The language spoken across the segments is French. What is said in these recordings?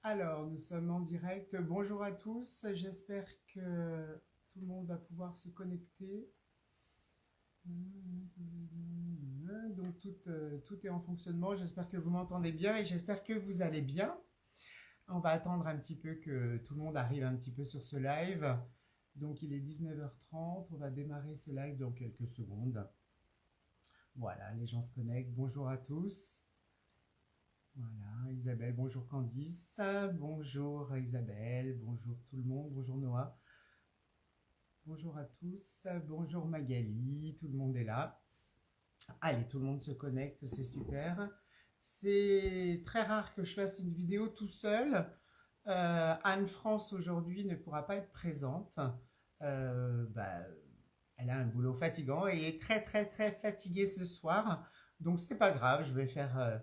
Alors, nous sommes en direct. Bonjour à tous. J'espère que tout le monde va pouvoir se connecter. Donc, tout est en fonctionnement. J'espère que vous m'entendez bien et j'espère que vous allez bien. On va attendre un petit peu que tout le monde arrive un petit peu sur ce live. Donc, il est 19h30. On va démarrer ce live dans quelques secondes. Voilà, les gens se connectent. Bonjour à tous. Voilà, Isabelle, bonjour Candice, bonjour Isabelle, bonjour tout le monde, bonjour Noah, bonjour à tous, bonjour Magali, tout le monde est là. Allez, tout le monde se connecte, c'est super. C'est très rare que je fasse une vidéo tout seul. Anne-France aujourd'hui ne pourra pas être présente. Euh, bah, Elle a un boulot fatigant et est très très très fatiguée ce soir. Donc c'est pas grave, je vais faire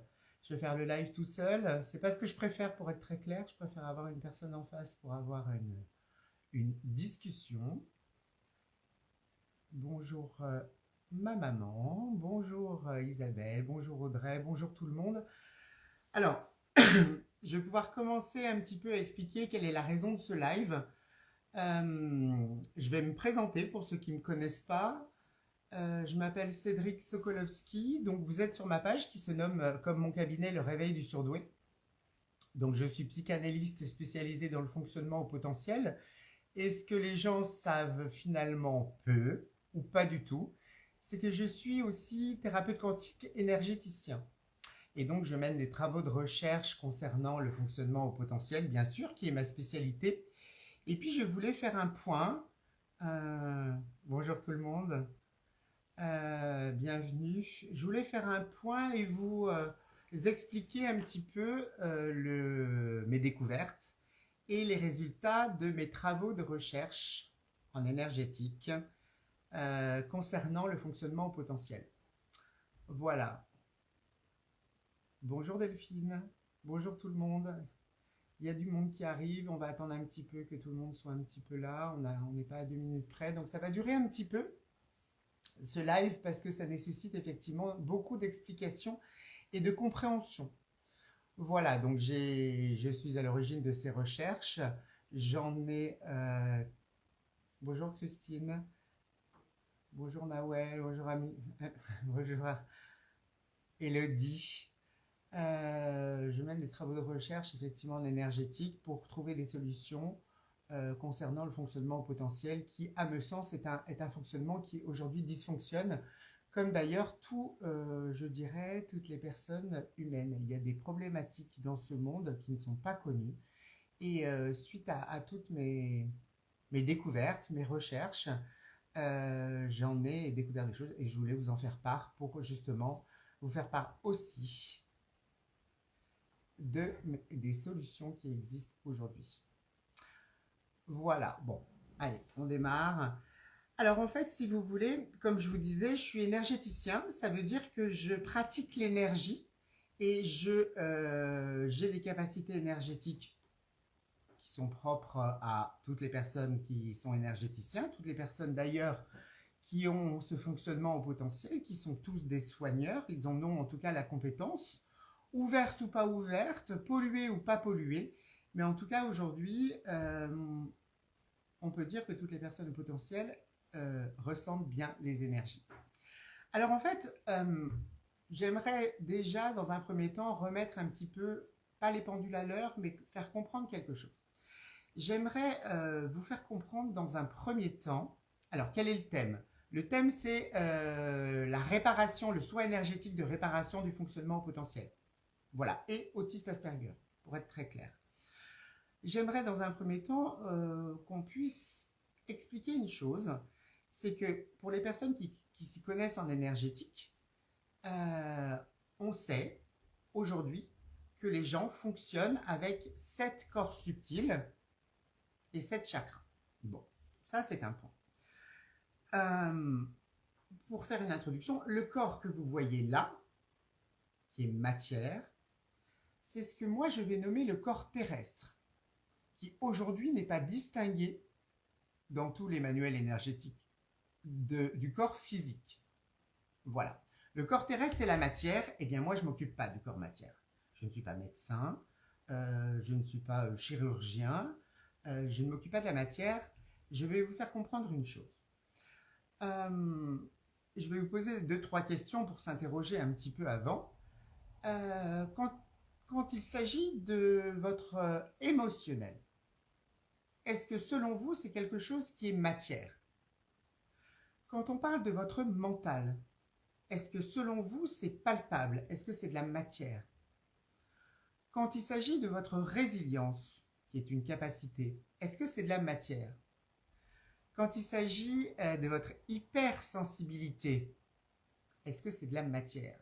le live tout seul. C'est pas ce que je préfère pour être très clair. Je préfère avoir une personne en face pour avoir une discussion. Bonjour ma maman, bonjour Isabelle, bonjour Audrey, bonjour tout le monde. Alors, je vais pouvoir commencer un petit peu à expliquer quelle est la raison de ce live. Je vais me présenter pour ceux qui ne me connaissent pas. Je m'appelle Cédric Sokolowski, donc vous êtes sur ma page qui se nomme comme mon cabinet Le Réveil du Surdoué. Donc je suis psychanalyste spécialisé dans le fonctionnement au potentiel. Et ce que les gens savent finalement peu ou pas du tout, c'est que je suis aussi thérapeute quantique énergéticien. Et donc je mène des travaux de recherche concernant le fonctionnement au potentiel, bien sûr, qui est ma spécialité. Et puis je voulais faire un point. Bonjour tout le monde. Bienvenue. Je voulais faire un point et vous expliquer un petit peu mes découvertes et les résultats de mes travaux de recherche en énergétique concernant le fonctionnement au potentiel. Voilà. Bonjour Delphine. Bonjour tout le monde. Il y a du monde qui arrive. On va attendre un petit peu que tout le monde soit un petit peu là. On n'est pas à 2 minutes près. Donc ça va durer un petit peu ce live parce que ça nécessite effectivement beaucoup d'explications et de compréhension. Voilà, donc je suis à l'origine de ces recherches. J'en ai... Bonjour Christine, bonjour Nawel, bonjour Ami, bonjour Elodie. Je mène des travaux de recherche effectivement en énergétique pour trouver des solutions concernant le fonctionnement au potentiel qui, à mon sens, est un fonctionnement qui aujourd'hui dysfonctionne, comme d'ailleurs je dirais, toutes les personnes humaines. Il y a des problématiques dans ce monde qui ne sont pas connues. Et suite à toutes mes découvertes, mes recherches, j'en ai découvert des choses et je voulais vous en faire part pour justement vous faire part aussi des solutions qui existent aujourd'hui. Voilà, bon, allez, on démarre. Alors en fait, si vous voulez, comme je vous disais, je suis énergéticien. Ça veut dire que je pratique l'énergie et j'ai des capacités énergétiques qui sont propres à toutes les personnes qui sont énergéticiens, toutes les personnes d'ailleurs qui ont ce fonctionnement au potentiel, qui sont tous des soigneurs, ils en ont en tout cas la compétence, ouverte ou pas ouverte, polluée ou pas polluée, mais en tout cas aujourd'hui, on peut dire que toutes les personnes au potentiel ressentent bien les énergies. Alors en fait, j'aimerais déjà dans un premier temps remettre un petit peu, pas les pendules à l'heure, mais faire comprendre quelque chose. J'aimerais vous faire comprendre dans un premier temps, alors quel est le thème? Le thème c'est la réparation, le soin énergétique de réparation du fonctionnement au potentiel. Voilà, et autiste Asperger, pour être très clair. J'aimerais dans un premier temps qu'on puisse expliquer une chose, c'est que pour les personnes qui s'y connaissent en énergétique, on sait aujourd'hui que les gens fonctionnent avec 7 corps subtils et 7 chakras. Bon, ça c'est un point. Pour faire une introduction, le corps que vous voyez là, qui est matière, c'est ce que moi je vais nommer le corps terrestre, qui aujourd'hui n'est pas distingué dans tous les manuels énergétiques du corps physique. Voilà. Le corps terrestre, c'est la matière. Eh bien, moi, je ne m'occupe pas du corps matière. Je ne suis pas médecin. je ne suis pas chirurgien, je ne m'occupe pas de la matière. Je vais vous faire comprendre une chose. Je vais vous poser 2-3 questions pour s'interroger un petit peu avant. Quand il s'agit de votre émotionnel, est-ce que selon vous, c'est quelque chose qui est matière? Quand on parle de votre mental, est-ce que selon vous, c'est palpable? Est-ce que c'est de la matière? Quand il s'agit de votre résilience, qui est une capacité, est-ce que c'est de la matière? Quand il s'agit de votre hypersensibilité, est-ce que c'est de la matière?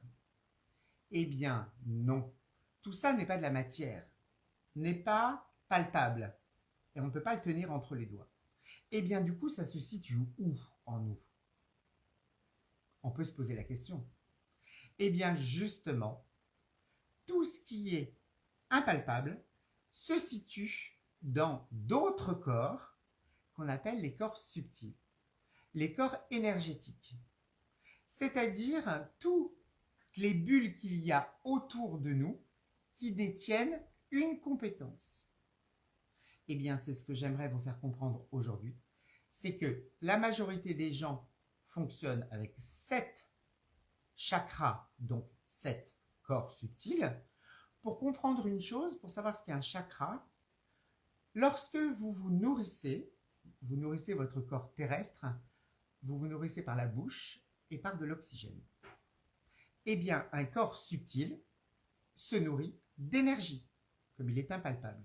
Eh bien, non. Tout ça n'est pas de la matière, n'est pas palpable, et on ne peut pas le tenir entre les doigts. Eh bien, du coup, ça se situe où en nous? On peut se poser la question. Eh bien, justement, tout ce qui est impalpable se situe dans d'autres corps qu'on appelle les corps subtils, les corps énergétiques. C'est-à-dire toutes les bulles qu'il y a autour de nous qui détiennent une compétence. Eh bien, c'est ce que j'aimerais vous faire comprendre aujourd'hui. C'est que la majorité des gens fonctionnent avec 7 chakras, donc 7 corps subtils. Pour comprendre une chose, pour savoir ce qu'est un chakra, lorsque vous vous nourrissez votre corps terrestre, vous vous nourrissez par la bouche et par de l'oxygène. Eh bien, un corps subtil se nourrit d'énergie, comme il est impalpable.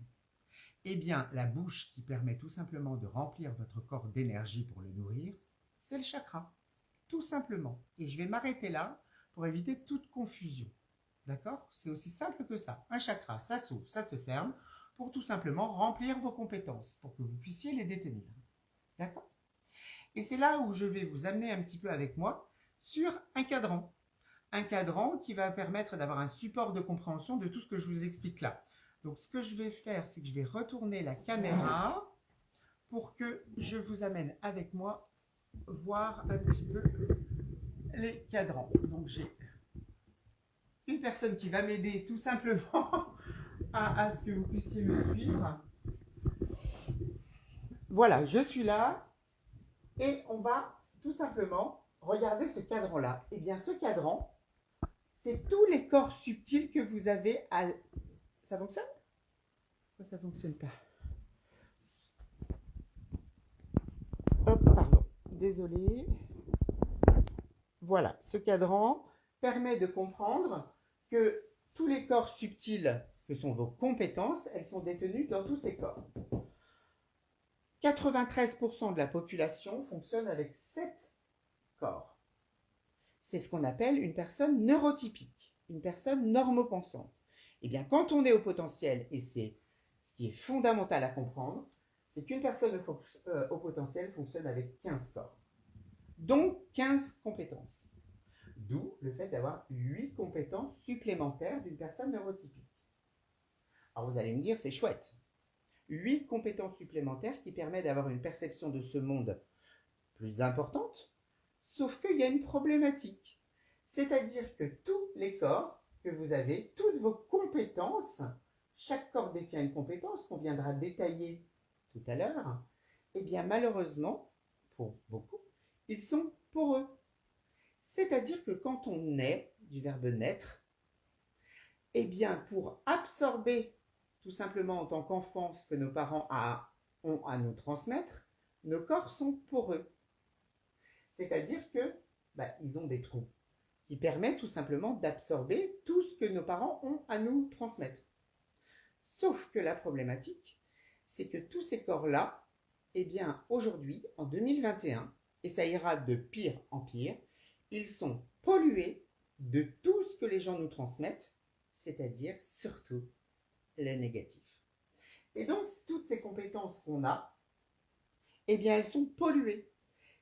Eh bien, la bouche qui permet tout simplement de remplir votre corps d'énergie pour le nourrir, c'est le chakra, tout simplement. Et je vais m'arrêter là pour éviter toute confusion. D'accord? C'est aussi simple que ça. Un chakra, ça s'ouvre, ça se ferme, pour tout simplement remplir vos compétences, pour que vous puissiez les détenir. D'accord? Et c'est là où je vais vous amener un petit peu avec moi sur un cadran. Un cadran qui va permettre d'avoir un support de compréhension de tout ce que je vous explique là. Donc ce que je vais faire, c'est que je vais retourner la caméra pour que je vous amène avec moi voir un petit peu les cadrans. Donc j'ai une personne qui va m'aider tout simplement à ce que vous puissiez me suivre. Voilà, je suis là et on va tout simplement regarder ce cadran-là. Eh bien, ce cadran, c'est tous les corps subtils que vous avez à... Ça fonctionne? Pourquoi ça ne fonctionne pas? Hop, pardon, désolé. Voilà, ce cadran permet de comprendre que tous les corps subtils que sont vos compétences, elles sont détenues dans tous ces corps. 93% de la population fonctionne avec 7 corps. C'est ce qu'on appelle une personne neurotypique, une personne normopensante. Eh bien, quand on est au potentiel, et c'est ce qui est fondamental à comprendre, c'est qu'une personne au potentiel fonctionne avec 15 corps. Donc 15 compétences. D'où le fait d'avoir 8 compétences supplémentaires d'une personne neurotypique. Alors vous allez me dire, c'est chouette. 8 compétences supplémentaires qui permettent d'avoir une perception de ce monde plus importante, sauf qu'il y a une problématique. C'est-à-dire que tous les corps que vous avez, toutes vos compétences, chaque corps détient une compétence qu'on viendra détailler tout à l'heure, et bien malheureusement, pour beaucoup, ils sont poreux. C'est-à-dire que quand on naît, du verbe naître, eh bien pour absorber tout simplement en tant qu'enfant ce que nos parents ont à nous transmettre, nos corps sont poreux. C'est-à-dire que ils ont des trous qui permettent tout simplement d'absorber tout ce que nos parents ont à nous transmettre. Sauf que la problématique, c'est que tous ces corps-là, eh bien aujourd'hui, en 2021, et ça ira de pire en pire, ils sont pollués de tout ce que les gens nous transmettent, c'est-à-dire surtout le négatif. Et donc, toutes ces compétences qu'on a, eh bien, elles sont polluées.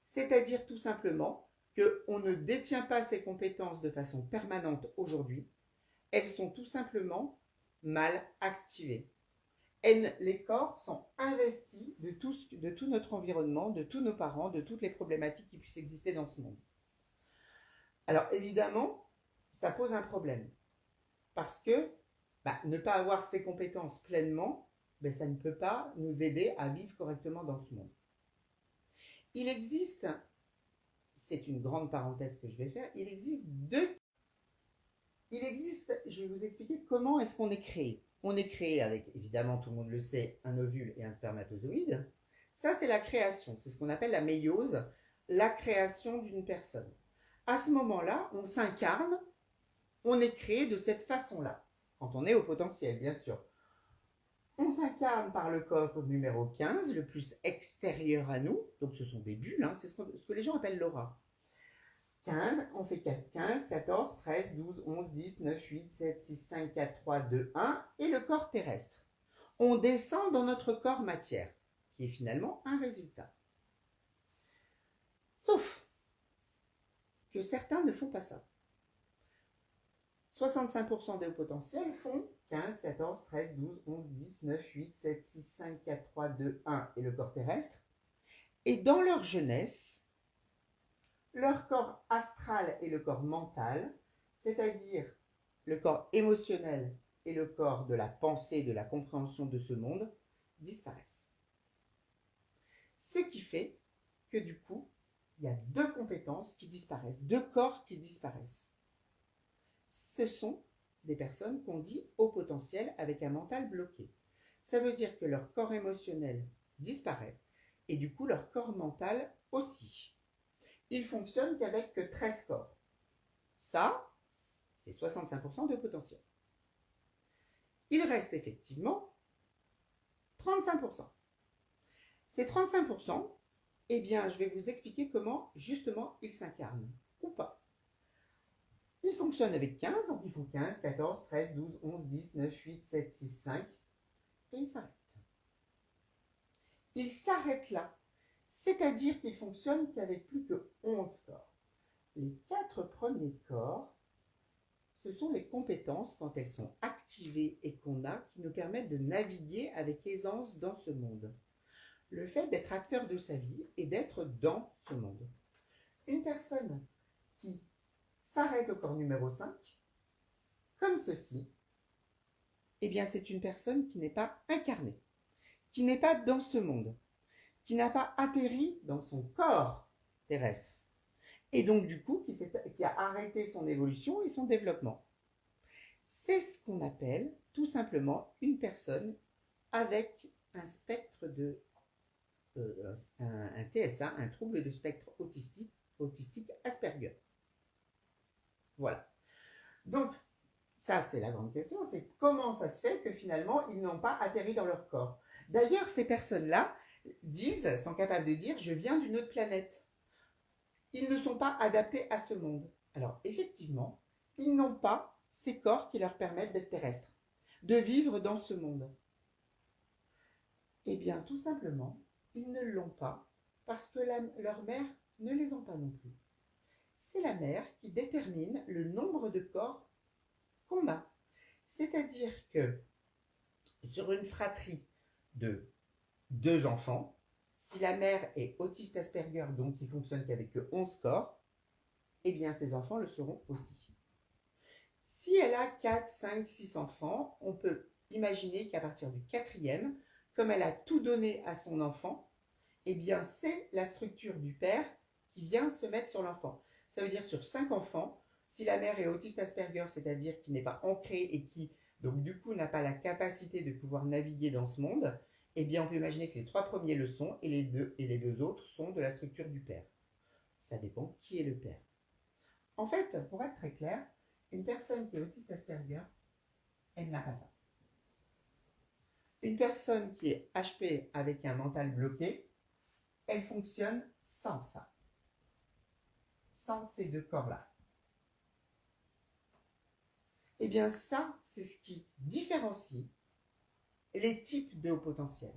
C'est-à-dire tout simplement qu'on ne détient pas ces compétences de façon permanente aujourd'hui. Elles sont tout simplement mal activées. Les corps sont investis de tout notre environnement, de tous nos parents, de toutes les problématiques qui puissent exister dans ce monde. Alors évidemment, ça pose un problème. Parce que Ne pas avoir ces compétences pleinement, ça ne peut pas nous aider à vivre correctement dans ce monde. Il existe, c'est une grande parenthèse que je vais faire, je vais vous expliquer comment est-ce qu'on est créé. On est créé avec, évidemment, tout le monde le sait, un ovule et un spermatozoïde. Ça, c'est la création. C'est ce qu'on appelle la méiose, la création d'une personne. À ce moment-là, on s'incarne, on est créé de cette façon-là, quand on est au potentiel, bien sûr. On s'incarne par le corps numéro 15, le plus extérieur à nous. Donc, ce sont des bulles, c'est ce que les gens appellent l'aura. 15, on fait 15, 14, 13, 12, 11, 10, 9, 8, 7, 6, 5, 4, 3, 2, 1, et le corps terrestre. On descend dans notre corps matière, qui est finalement un résultat. Sauf que certains ne font pas ça. 65% des hauts potentiels font 15, 14, 13, 12, 11, 10, 9, 8, 7, 6, 5, 4, 3, 2, 1 et le corps terrestre. Et dans leur jeunesse, leur corps astral et le corps mental, c'est-à-dire le corps émotionnel et le corps de la pensée, de la compréhension de ce monde, disparaissent. Ce qui fait que du coup, il y a 2 compétences qui disparaissent, 2 corps qui disparaissent. Ce sont des personnes qu'on dit haut potentiel avec un mental bloqué. Ça veut dire que leur corps émotionnel disparaît et du coup leur corps mental aussi. Ils fonctionnent qu'avec 13 corps. Ça, c'est 65% de potentiel. Il reste effectivement 35%. Ces 35%, je vais vous expliquer comment justement ils s'incarnent ou pas. Ils fonctionnent avec 15, donc ils font 15, 14, 13, 12, 11, 10, 9, 8, 7, 6, 5, et ils s'arrêtent. Ils s'arrêtent là, c'est-à-dire qu'ils fonctionnent qu'avec plus que 11 corps. Les 4 premiers corps, ce sont les compétences quand elles sont activées et qu'on a qui nous permettent de naviguer avec aisance dans ce monde. Le fait d'être acteur de sa vie et d'être dans ce monde. Une personne qui s'arrête au corps numéro 5, comme ceci, c'est une personne qui n'est pas incarnée, qui n'est pas dans ce monde, qui n'a pas atterri dans son corps terrestre, et donc du coup qui a arrêté son évolution et son développement. C'est ce qu'on appelle tout simplement une personne avec un spectre de un TSA, un trouble de spectre autistique Asperger. Voilà. Donc, ça c'est la grande question, c'est comment ça se fait que finalement ils n'ont pas atterri dans leur corps. D'ailleurs, ces personnes-là sont capables de dire « je viens d'une autre planète ». Ils ne sont pas adaptés à ce monde. Alors, effectivement, ils n'ont pas ces corps qui leur permettent d'être terrestres, de vivre dans ce monde. Tout simplement, ils ne l'ont pas parce que leur mère ne les ont pas non plus. C'est la mère qui détermine le nombre de corps qu'on a. C'est-à-dire que sur une fratrie de 2 enfants, si la mère est autiste Asperger, donc qui fonctionne qu'avec 11 corps, ces enfants le seront aussi. Si elle a 4, 5, 6 enfants, on peut imaginer qu'à partir du 4e, comme elle a tout donné à son enfant, c'est la structure du père qui vient se mettre sur l'enfant. Ça veut dire sur 5 enfants, si la mère est autiste Asperger, c'est-à-dire qui n'est pas ancrée et qui, donc du coup, n'a pas la capacité de pouvoir naviguer dans ce monde, on peut imaginer que les 3 premiers le sont et les 2 autres sont de la structure du père. Ça dépend qui est le père. En fait, pour être très clair, une personne qui est autiste Asperger, elle n'a pas ça. Une personne qui est HP avec un mental bloqué, elle fonctionne sans ça. Sans ces 2 corps-là. Ça, c'est ce qui différencie les types de haut potentiel.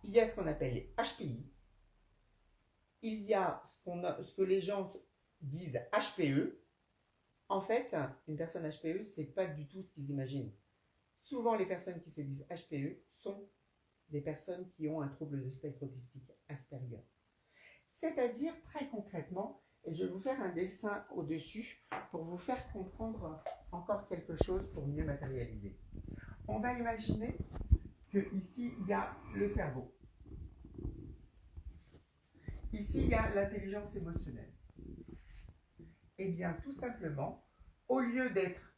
Il y a ce qu'on appelle les HPI. Il y a ce que les gens disent HPE. En fait, une personne HPE, c'est pas du tout ce qu'ils imaginent. Souvent, les personnes qui se disent HPE sont des personnes qui ont un trouble de spectre autistique Asperger. C'est-à-dire, très concrètement, Et je vais vous faire un dessin au-dessus pour vous faire comprendre encore quelque chose pour mieux matérialiser. On va imaginer qu'ici, il y a le cerveau. Ici, il y a l'intelligence émotionnelle. Eh bien, tout simplement, au lieu d'être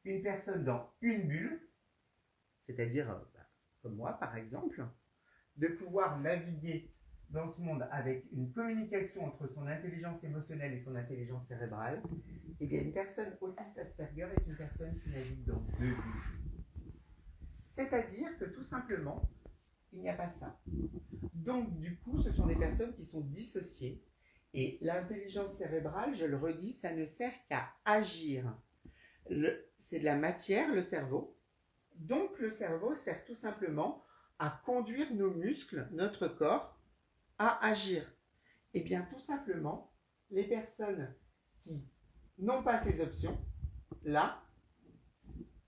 une personne dans une bulle, c'est-à-dire comme moi par exemple, de pouvoir naviguer dans ce monde avec une communication entre son intelligence émotionnelle et son intelligence cérébrale, eh bien une personne autiste Asperger est une personne qui navigue dans deux bulles. C'est-à-dire que tout simplement, il n'y a pas ça. Donc du coup, ce sont des personnes qui sont dissociées. Et l'intelligence cérébrale, je le redis, ça ne sert qu'à agir. C'est de la matière, le cerveau. Donc le cerveau sert tout simplement à conduire nos muscles, notre corps, à agir. Et bien tout simplement, les personnes qui n'ont pas ces options, là,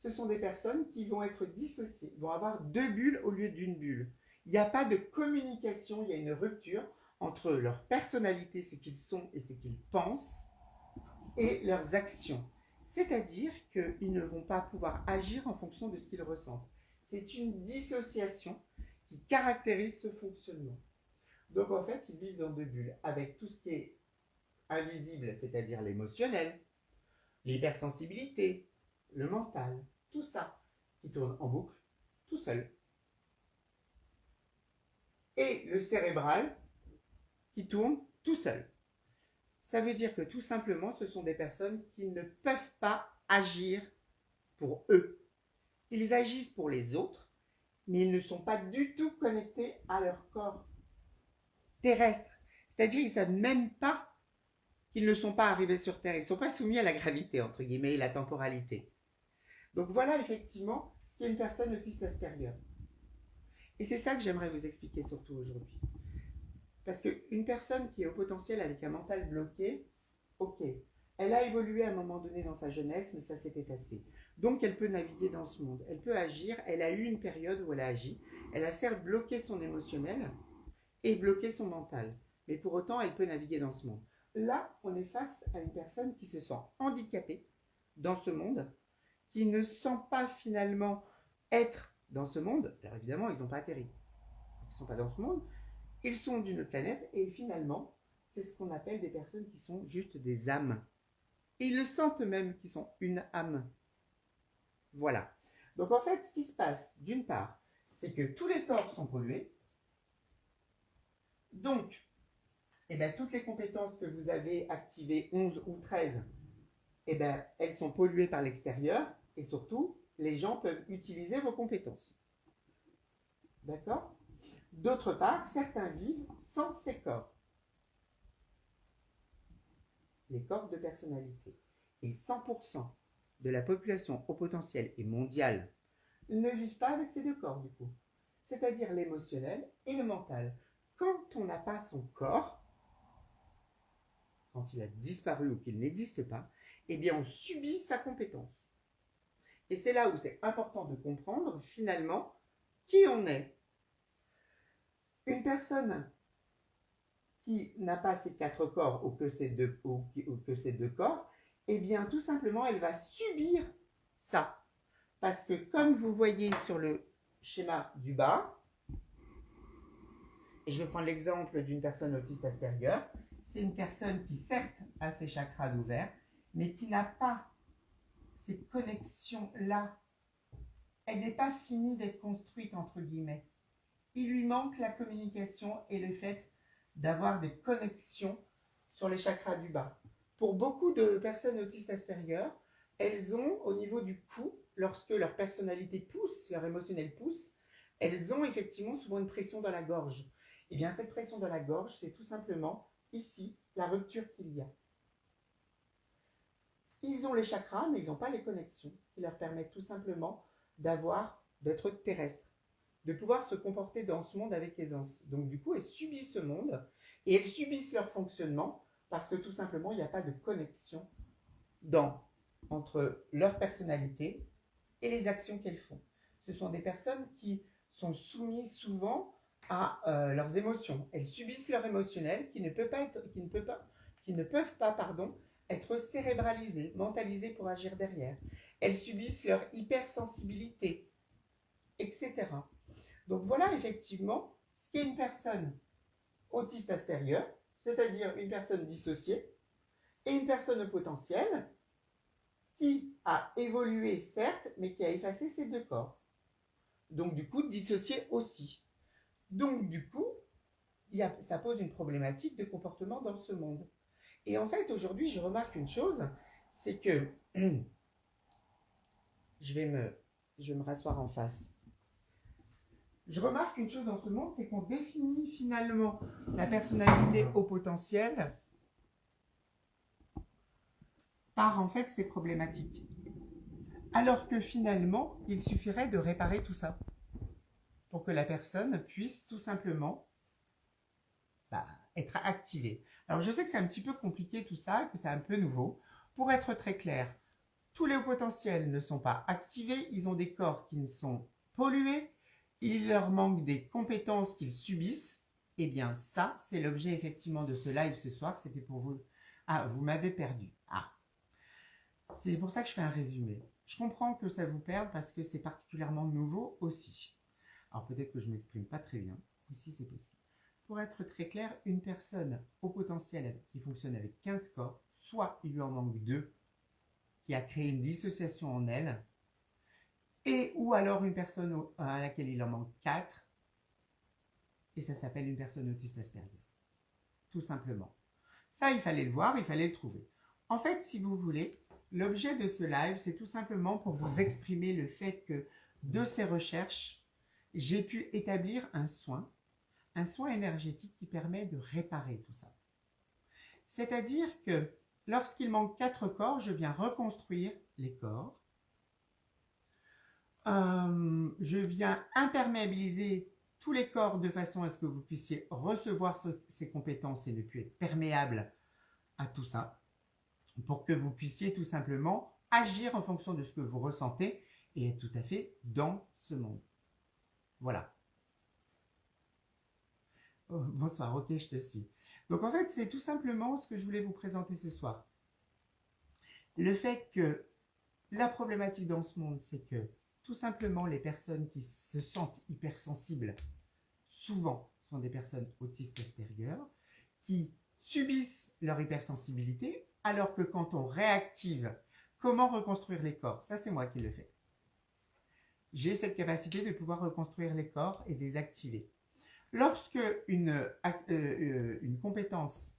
ce sont des personnes qui vont être dissociées, vont avoir deux bulles au lieu d'une bulle. Il n'y a pas de communication, il y a une rupture entre leur personnalité, ce qu'ils sont et ce qu'ils pensent, et leurs actions. C'est-à-dire qu'ils ne vont pas pouvoir agir en fonction de ce qu'ils ressentent. C'est une dissociation qui caractérise ce fonctionnement. Donc en fait, ils vivent dans deux bulles, avec tout ce qui est invisible, c'est-à-dire l'émotionnel, l'hypersensibilité, le mental, tout ça qui tourne en boucle, tout seul. Et le cérébral qui tourne tout seul. Ça veut dire que tout simplement, ce sont des personnes qui ne peuvent pas agir pour eux. Ils agissent pour les autres, mais ils ne sont pas du tout connectés à leur corps terrestre. C'est-à-dire, ils ne savent même pas qu'ils ne sont pas arrivés sur Terre. Ils ne sont pas soumis à la gravité, entre guillemets, et la temporalité. Donc voilà effectivement ce qu'est une personne autiste Asperger. Et c'est ça que j'aimerais vous expliquer surtout aujourd'hui. Parce qu'une personne qui est au potentiel avec un mental bloqué, ok, elle a évolué à un moment donné dans sa jeunesse, mais ça s'est effacé. Donc elle peut naviguer dans ce monde, elle peut agir, elle a eu une période où elle a agi, elle a certes bloqué son émotionnel et bloqué son mental, mais pour autant elle peut naviguer dans ce monde. Là, on est face à une personne qui se sent handicapée dans ce monde, qui ne sent pas finalement être dans ce monde. Alors évidemment, ils n'ont pas atterri, ils ne sont pas dans ce monde, ils sont d'une planète et finalement, c'est ce qu'on appelle des personnes qui sont juste des âmes. Et ils le sentent eux-mêmes qu'ils sont une âme. Voilà. Donc en fait, ce qui se passe, d'une part, c'est que tous les corps sont pollués. Donc, eh bien, toutes les compétences que vous avez activées, 11 ou 13, eh bien, elles sont polluées par l'extérieur. Et surtout, les gens peuvent utiliser vos compétences. D'accord ? D'autre part, certains vivent sans ces corps. Les corps de personnalité. Et 100% de la population au potentiel et mondiale ne vivent pas avec ces deux corps du coup. C'est-à-dire l'émotionnel et le mental. Quand on n'a pas son corps, quand il a disparu ou qu'il n'existe pas, eh bien on subit sa compétence. Et c'est là où c'est important de comprendre finalement qui on est. Une personne qui n'a pas ces quatre corps ou que ces deux corps, eh bien tout simplement elle va subir ça. Parce que comme vous voyez sur le schéma du bas, et je vais prendre l'exemple d'une personne autiste Asperger, c'est une personne qui certes a ses chakras ouverts, mais qui n'a pas ces connexions-là. Elle n'est pas finie d'être construite, entre guillemets. Il lui manque la communication et le fait d'avoir des connexions sur les chakras du bas. Pour beaucoup de personnes autistes Asperger, elles ont au niveau du cou, lorsque leur personnalité pousse, leur émotionnel pousse, elles ont effectivement souvent une pression dans la gorge. Et bien cette pression dans la gorge, c'est tout simplement ici la rupture qu'il y a. Ils ont les chakras, mais ils n'ont pas les connexions qui leur permettent tout simplement d'être terrestres, de pouvoir se comporter dans ce monde avec aisance. Donc du coup, elles subissent ce monde et elles subissent leur fonctionnement parce que tout simplement, il n'y a pas de connexion entre leur personnalité et les actions qu'elles font. Ce sont des personnes qui sont soumises souvent à leurs émotions. Elles subissent leur émotionnel qui qui ne peuvent pas, pardon, être cérébralisées, mentalisées pour agir derrière. Elles subissent leur hypersensibilité, etc. Donc voilà effectivement ce qu'est une personne autiste Asperger, c'est-à-dire une personne dissociée, et une personne au potentiel qui a évolué certes, mais qui a effacé ses deux corps. Donc du coup, dissocié aussi. Donc du coup, ça pose une problématique de comportement dans ce monde. Et en fait, aujourd'hui, je remarque une chose, c'est que je vais me rasseoir en face. Je remarque une chose dans ce monde, c'est qu'on définit finalement la personnalité au potentiel par en fait ses problématiques. Alors que finalement, il suffirait de réparer tout ça pour que la personne puisse tout simplement être activée. Alors je sais que c'est un petit peu compliqué tout ça, que c'est un peu nouveau. Pour être très clair, tous les hauts potentiels ne sont pas activés, ils ont des corps qui ne sont pollués, il leur manque des compétences qu'ils subissent. Eh bien ça, c'est l'objet effectivement de ce live ce soir, c'était pour vous. Ah, vous m'avez perdu. Ah, c'est pour ça que je fais un résumé. Je comprends que ça vous perde parce que c'est particulièrement nouveau aussi. Alors peut-être que je ne m'exprime pas très bien, aussi c'est possible. Pour être très clair, une personne au potentiel qui fonctionne avec 15 corps, soit il lui en manque 2, qui a créé une dissociation en elle, et ou alors une personne à laquelle il en manque 4, et ça s'appelle une personne autiste Asperger. Tout simplement. Ça, il fallait le voir, il fallait le trouver. En fait, si vous voulez, l'objet de ce live, c'est tout simplement pour vous exprimer le fait que de ces recherches, j'ai pu établir un soin énergétique qui permet de réparer tout ça. C'est-à-dire que lorsqu'il manque 4 corps, je viens reconstruire les corps. Je viens imperméabiliser tous les corps de façon à ce que vous puissiez recevoir ces compétences et ne plus être perméable à tout ça, pour que vous puissiez tout simplement agir en fonction de ce que vous ressentez et être tout à fait dans ce monde. Voilà. Oh, bonsoir, ok, je te suis. Donc en fait, c'est tout simplement ce que je voulais vous présenter ce soir. Le fait que la problématique dans ce monde, c'est que tout simplement les personnes qui se sentent hypersensibles, souvent sont des personnes autistes Asperger, qui subissent leur hypersensibilité, alors que quand on réactive, comment reconstruire les corps? Ça, c'est moi qui le fais. J'ai cette capacité de pouvoir reconstruire les corps et les activer. Lorsque une compétence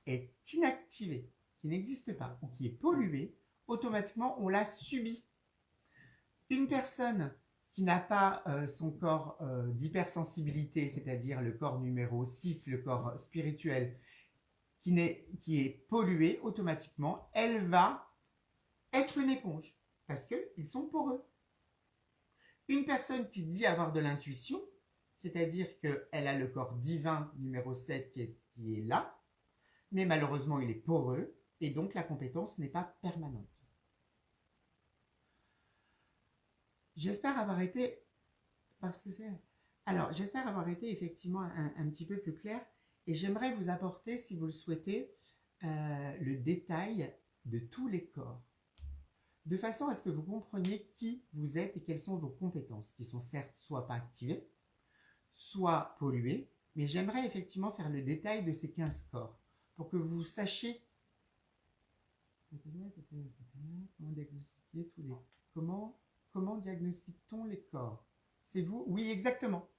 est inactivée, qui n'existe pas ou qui est polluée, automatiquement on la subit. Une personne qui n'a pas son corps d'hypersensibilité, c'est-à-dire le corps numéro 6, le corps spirituel, qui est pollué, automatiquement, elle va être une éponge, parce qu'ils sont poreux. Une personne qui dit avoir de l'intuition, c'est-à-dire qu'elle a le corps divin numéro 7 qui est là, mais malheureusement il est poreux, et donc la compétence n'est pas permanente. J'espère avoir été, j'espère avoir été effectivement un petit peu plus clair, et j'aimerais vous apporter, si vous le souhaitez, le détail de tous les corps, de façon à ce que vous compreniez qui vous êtes et quelles sont vos compétences, qui sont certes soit pas activées, soit polluées, mais j'aimerais effectivement faire le détail de ces 15 corps, pour que vous sachiez comment diagnostique-t-on les corps. C'est vous? Oui, exactement.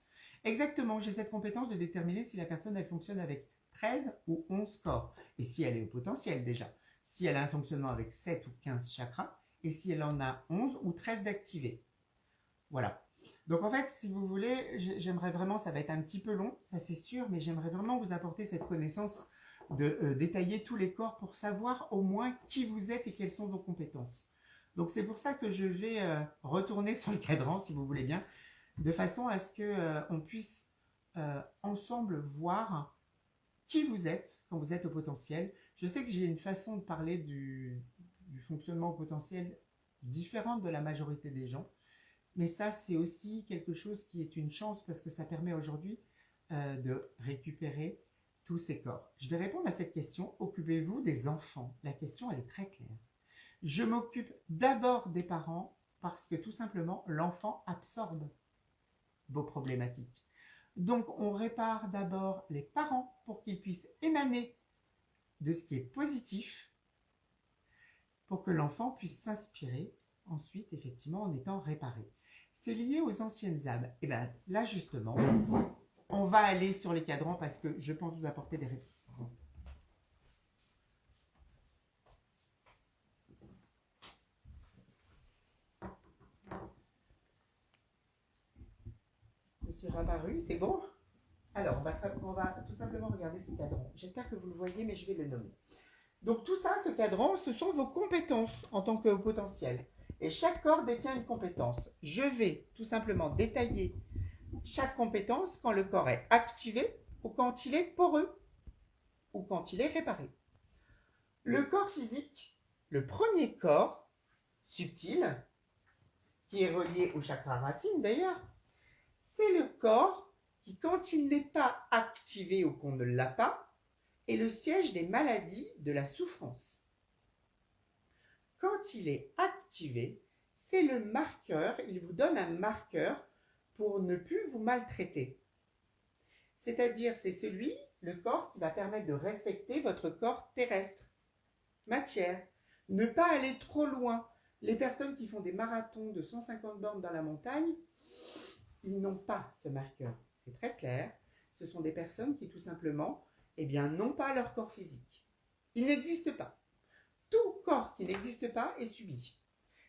Exactement, j'ai cette compétence de déterminer si la personne elle fonctionne avec 13 ou 11 corps, et si elle est au potentiel déjà, si elle a un fonctionnement avec 7 ou 15 chakras, et si elle en a 11 ou 13 d'activés. Voilà. Donc en fait, si vous voulez, j'aimerais vraiment, ça va être un petit peu long, ça c'est sûr, mais j'aimerais vraiment vous apporter cette connaissance de détailler tous les corps pour savoir au moins qui vous êtes et quelles sont vos compétences. Donc c'est pour ça que je vais retourner sur le cadran, si vous voulez bien, de façon à ce qu'on puisse ensemble voir qui vous êtes quand vous êtes au potentiel. Je sais que j'ai une façon de parler du fonctionnement au potentiel différente de la majorité des gens, mais ça c'est aussi quelque chose qui est une chance parce que ça permet aujourd'hui de récupérer tous ces corps? Je vais répondre à cette question. Occupez-vous des enfants. La question, elle est très claire. Je m'occupe d'abord des parents parce que tout simplement, l'enfant absorbe vos problématiques. Donc, on répare d'abord les parents pour qu'ils puissent émaner de ce qui est positif pour que l'enfant puisse s'inspirer ensuite, effectivement, en étant réparé. C'est lié aux anciennes âmes. Et bien là, justement, on va aller sur les cadrans parce que je pense vous apporter des réponses. Je suis réapparu, c'est bon? Alors, on va tout simplement regarder ce cadran. J'espère que vous le voyez, mais je vais le nommer. Donc tout ça, ce cadran, ce sont vos compétences en tant que potentiel. Et chaque corps détient une compétence. Je vais tout simplement détailler chaque compétence quand le corps est activé ou quand il est poreux ou quand il est réparé. Le corps physique, le premier corps subtil, qui est relié au chakra racine d'ailleurs, c'est le corps qui, quand il n'est pas activé ou qu'on ne l'a pas, est le siège des maladies, de la souffrance. Quand il est activé, c'est le marqueur, il vous donne un marqueur pour ne plus vous maltraiter. C'est-à-dire, c'est celui, le corps, qui va permettre de respecter votre corps terrestre, matière. Ne pas aller trop loin. Les personnes qui font des marathons de 150 bornes dans la montagne, ils n'ont pas ce marqueur. C'est très clair. Ce sont des personnes qui, tout simplement, n'ont pas leur corps physique. Il n'existe pas. Tout corps qui n'existe pas est subi.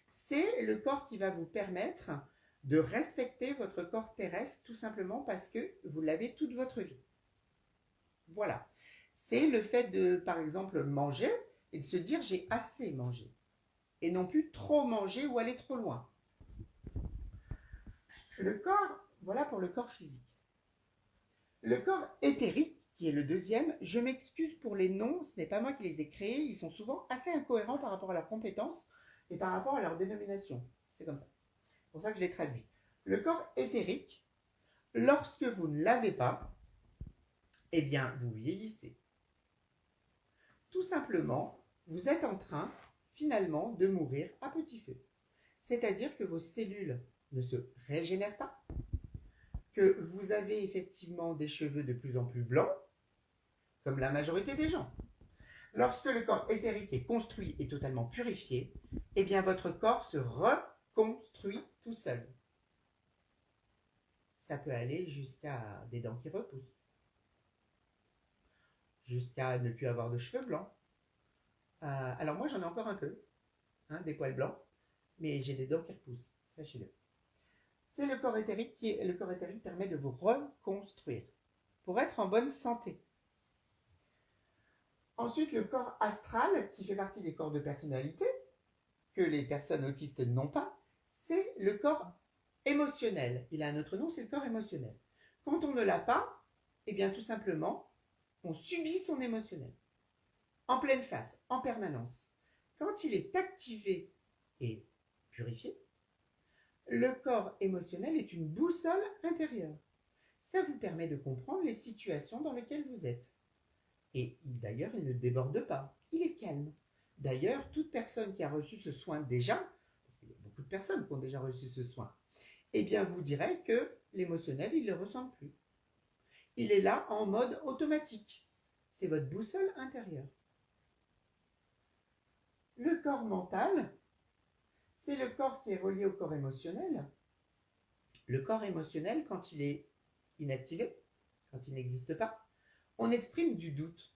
C'est le corps qui va vous permettre de respecter votre corps terrestre tout simplement parce que vous l'avez toute votre vie. Voilà. C'est le fait de, par exemple, manger et de se dire j'ai assez mangé et non plus trop manger ou aller trop loin. Le corps, voilà pour le corps physique. Le corps éthérique, qui est le deuxième, je m'excuse pour les noms, ce n'est pas moi qui les ai créés, ils sont souvent assez incohérents par rapport à leurs compétences et par rapport à leur dénomination. C'est comme ça. C'est pour ça que je les traduis. Le corps éthérique, lorsque vous ne l'avez pas, vous vieillissez. Tout simplement, vous êtes en train, finalement, de mourir à petit feu. C'est-à-dire que vos cellules ne se régénèrent pas, que vous avez effectivement des cheveux de plus en plus blancs, comme la majorité des gens. Lorsque le corps éthérique est construit et totalement purifié, votre corps se reconstruit tout seul. Ça peut aller jusqu'à des dents qui repoussent, jusqu'à ne plus avoir de cheveux blancs. Alors moi, j'en ai encore un peu, des poils blancs, mais j'ai des dents qui repoussent, sachez-le. C'est le corps éthérique le corps éthérique permet de vous reconstruire pour être en bonne santé. Ensuite, le corps astral, qui fait partie des corps de personnalité, que les personnes autistes n'ont pas, c'est le corps émotionnel. Il a un autre nom, c'est le corps émotionnel. Quand on ne l'a pas, tout simplement, on subit son émotionnel. En pleine face, en permanence. Quand il est activé et purifié, le corps émotionnel est une boussole intérieure. Ça vous permet de comprendre les situations dans lesquelles vous êtes. Et d'ailleurs, il ne déborde pas. Il est calme. D'ailleurs, toute personne qui a reçu ce soin déjà, parce qu'il y a beaucoup de personnes qui ont déjà reçu ce soin, vous direz que l'émotionnel, il ne le ressent plus. Il est là en mode automatique. C'est votre boussole intérieure. Le corps mental, c'est le corps qui est relié au corps émotionnel. Le corps émotionnel, quand il est inactivé, quand il n'existe pas, on exprime du doute.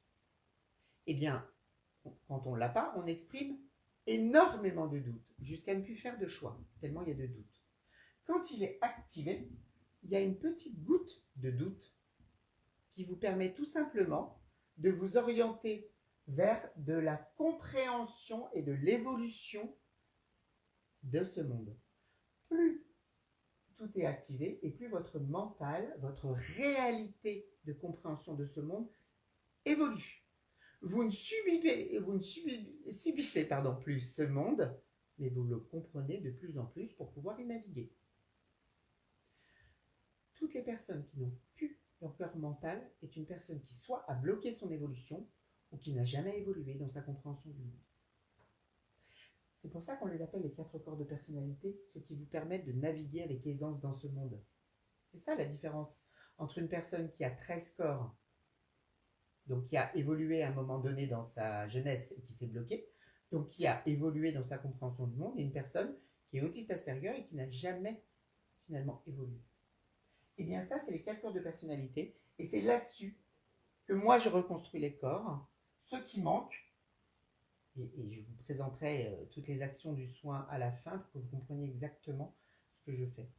Quand on ne l'a pas, on exprime énormément de doutes, jusqu'à ne plus faire de choix, tellement il y a de doutes. Quand il est activé, il y a une petite goutte de doute qui vous permet tout simplement de vous orienter vers de la compréhension et de l'évolution de ce monde. Plus tout est activé et plus votre mental, votre réalité de compréhension de ce monde évolue. Vous ne subissez plus ce monde, mais vous le comprenez de plus en plus pour pouvoir y naviguer. Toutes les personnes qui n'ont plus Donc, cœur mental est une personne qui soit a bloqué son évolution ou qui n'a jamais évolué dans sa compréhension du monde. C'est pour ça qu'on les appelle les 4 corps de personnalité, ce qui vous permettent de naviguer avec aisance dans ce monde. C'est ça la différence entre une personne qui a 13 corps, donc qui a évolué à un moment donné dans sa jeunesse et qui s'est bloquée, donc qui a évolué dans sa compréhension du monde, et une personne qui est autiste Asperger et qui n'a jamais finalement évolué. Et bien ça, c'est les 4 corps de personnalité, et c'est là-dessus que moi je reconstruis les corps, ceux qui manquent, et je vous présenterai toutes les actions du soin à la fin pour que vous compreniez exactement ce que je fais.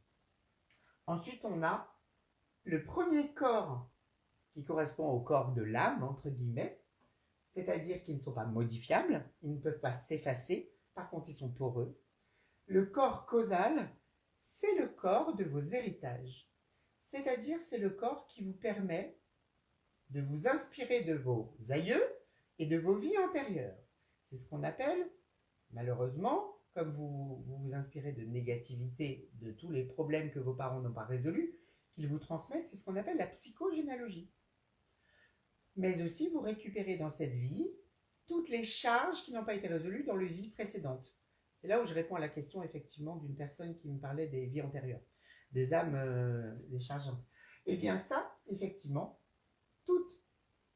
Ensuite, on a le premier corps qui correspond au corps de l'âme, entre guillemets, c'est-à-dire qu'ils ne sont pas modifiables, ils ne peuvent pas s'effacer, par contre ils sont poreux. Le corps causal, c'est le corps de vos héritages, c'est-à-dire c'est le corps qui vous permet de vous inspirer de vos aïeux et de vos vies antérieures. C'est ce qu'on appelle, malheureusement, comme vous vous inspirez de négativité, de tous les problèmes que vos parents n'ont pas résolus, qu'ils vous transmettent, c'est ce qu'on appelle la psychogénéalogie. Mais aussi, vous récupérez dans cette vie toutes les charges qui n'ont pas été résolues dans les vies précédentes. C'est là où je réponds à la question, effectivement, d'une personne qui me parlait des vies antérieures, des âmes, des charges. Eh bien ça, effectivement, tout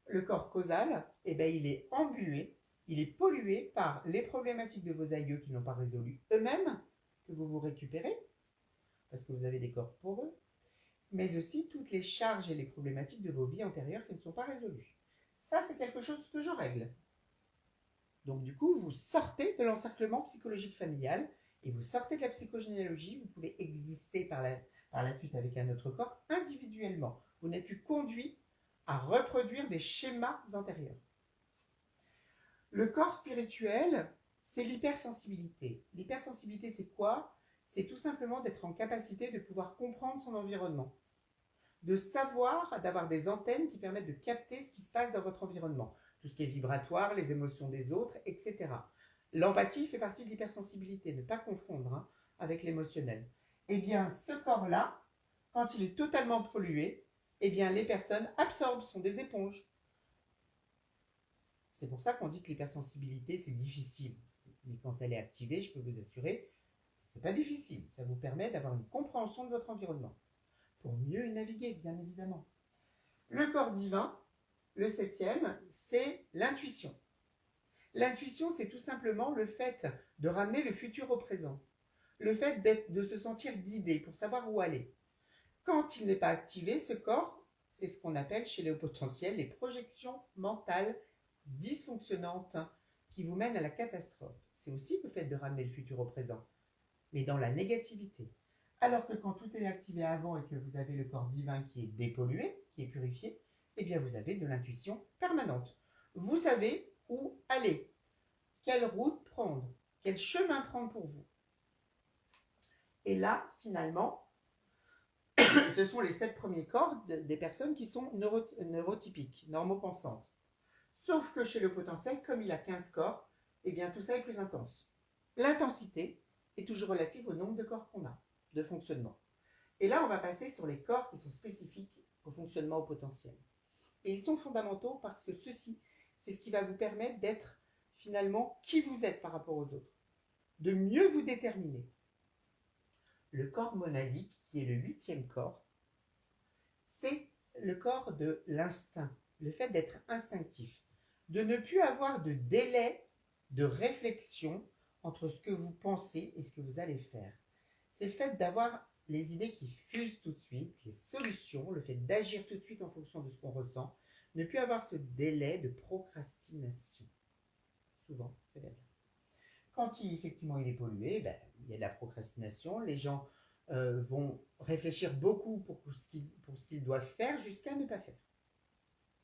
le corps causal, eh bien, il est embué, il est pollué par les problématiques de vos aïeux qui n'ont pas résolu eux-mêmes, que vous vous récupérez, parce que vous avez des corps poreux, mais aussi toutes les charges et les problématiques de vos vies antérieures qui ne sont pas résolues. Ça, c'est quelque chose que je règle. Donc du coup, vous sortez de l'encerclement psychologique familial et vous sortez de la psychogénéalogie, vous pouvez exister par la suite avec un autre corps individuellement. Vous n'êtes plus conduit à reproduire des schémas antérieurs. Le corps spirituel, c'est l'hypersensibilité. L'hypersensibilité, c'est quoi? C'est tout simplement d'être en capacité de pouvoir comprendre son environnement, de savoir, d'avoir des antennes qui permettent de capter ce qui se passe dans votre environnement, tout ce qui est vibratoire, les émotions des autres, etc. L'empathie fait partie de l'hypersensibilité, ne pas confondre avec l'émotionnel. Eh bien, ce corps-là, quand il est totalement pollué, eh bien, les personnes absorbent, sont des éponges. C'est pour ça qu'on dit que l'hypersensibilité, c'est difficile. Mais quand elle est activée, je peux vous assurer, c'est pas difficile. Ça vous permet d'avoir une compréhension de votre environnement, pour mieux y naviguer, bien évidemment. Le corps divin, le 7e, c'est l'intuition. L'intuition, c'est tout simplement le fait de ramener le futur au présent, le fait de se sentir guidé pour savoir où aller. Quand il n'est pas activé, ce corps, c'est ce qu'on appelle chez les hauts potentiels les projections mentales dysfonctionnantes qui vous mènent à la catastrophe. C'est aussi le fait de ramener le futur au présent, mais dans la négativité. Alors que quand tout est activé avant et que vous avez le corps divin qui est dépollué, qui est purifié, eh bien vous avez de l'intuition permanente. Vous savez où aller, quelle route prendre, quel chemin prendre pour vous. Et là, finalement, ce sont les 7 premiers corps des personnes qui sont neurotypiques, normopensantes. Sauf que chez le potentiel, comme il a 15 corps, eh bien tout ça est plus intense. L'intensité est toujours relative au nombre de corps qu'on a, de fonctionnement. Et là, on va passer sur les corps qui sont spécifiques au fonctionnement au potentiel. Et ils sont fondamentaux parce que ceci, c'est ce qui va vous permettre d'être finalement qui vous êtes par rapport aux autres, de mieux vous déterminer. Le corps monadique, qui est le 8e corps, c'est le corps de l'instinct, le fait d'être instinctif, de ne plus avoir de délai de réflexion entre ce que vous pensez et ce que vous allez faire. C'est le fait d'avoir les idées qui fusent tout de suite, les solutions, le fait d'agir tout de suite en fonction de ce qu'on ressent, ne plus avoir ce délai de procrastination. Souvent, c'est bien. Quand effectivement il est pollué, il y a de la procrastination, les gens vont réfléchir beaucoup pour ce qu'ils doivent faire jusqu'à ne pas faire.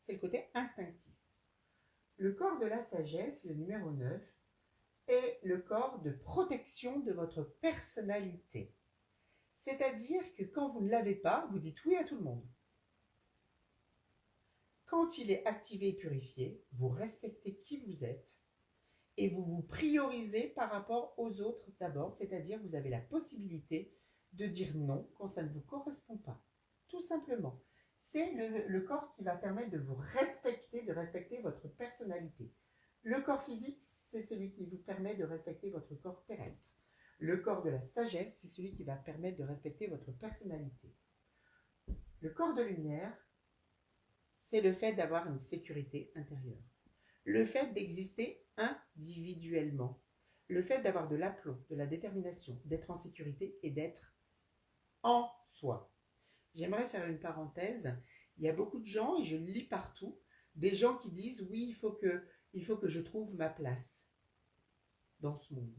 C'est le côté instinctif. Le corps de la sagesse, le numéro 9, est le corps de protection de votre personnalité. C'est-à-dire que quand vous ne l'avez pas, vous dites oui à tout le monde. Quand il est activé et purifié, vous respectez qui vous êtes et vous vous priorisez par rapport aux autres d'abord, c'est-à-dire vous avez la possibilité de dire non quand ça ne vous correspond pas. Tout simplement. C'est le corps qui va permettre de vous respecter, de respecter votre personnalité. Le corps physique, c'est celui qui vous permet de respecter votre corps terrestre. Le corps de la sagesse, c'est celui qui va permettre de respecter votre personnalité. Le corps de lumière, c'est le fait d'avoir une sécurité intérieure. Le fait d'exister individuellement. Le fait d'avoir de l'aplomb, de la détermination, d'être en sécurité et d'être en soi. J'aimerais faire une parenthèse. Il y a beaucoup de gens, et je le lis partout, des gens qui disent oui, il faut que je trouve ma place dans ce monde.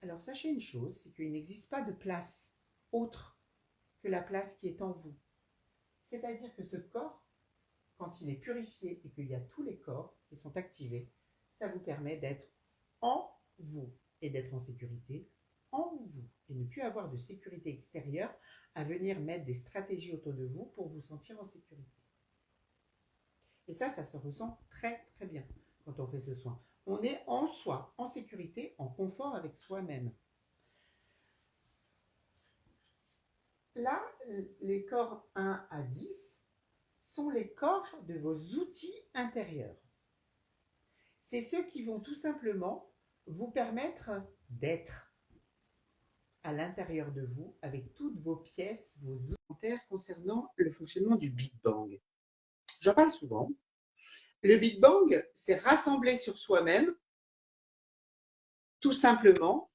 Alors sachez une chose, c'est qu'il n'existe pas de place autre que la place qui est en vous. C'est-à-dire que ce corps, quand il est purifié et qu'il y a tous les corps qui sont activés, ça vous permet d'être en vous et d'être en sécurité en vous et ne plus avoir de sécurité extérieure à venir mettre des stratégies autour de vous pour vous sentir en sécurité. Et ça se ressent très très bien quand on fait ce soin. On est en soi, en sécurité, en confort avec soi-même. Là, les corps 1 à 10 sont les corps de vos outils intérieurs. C'est ceux qui vont tout simplement vous permettre d'être à l'intérieur de vous avec toutes vos pièces, vos commentaires concernant le fonctionnement du Big Bang. J'en parle souvent. Le Big Bang, c'est rassembler sur soi-même tout simplement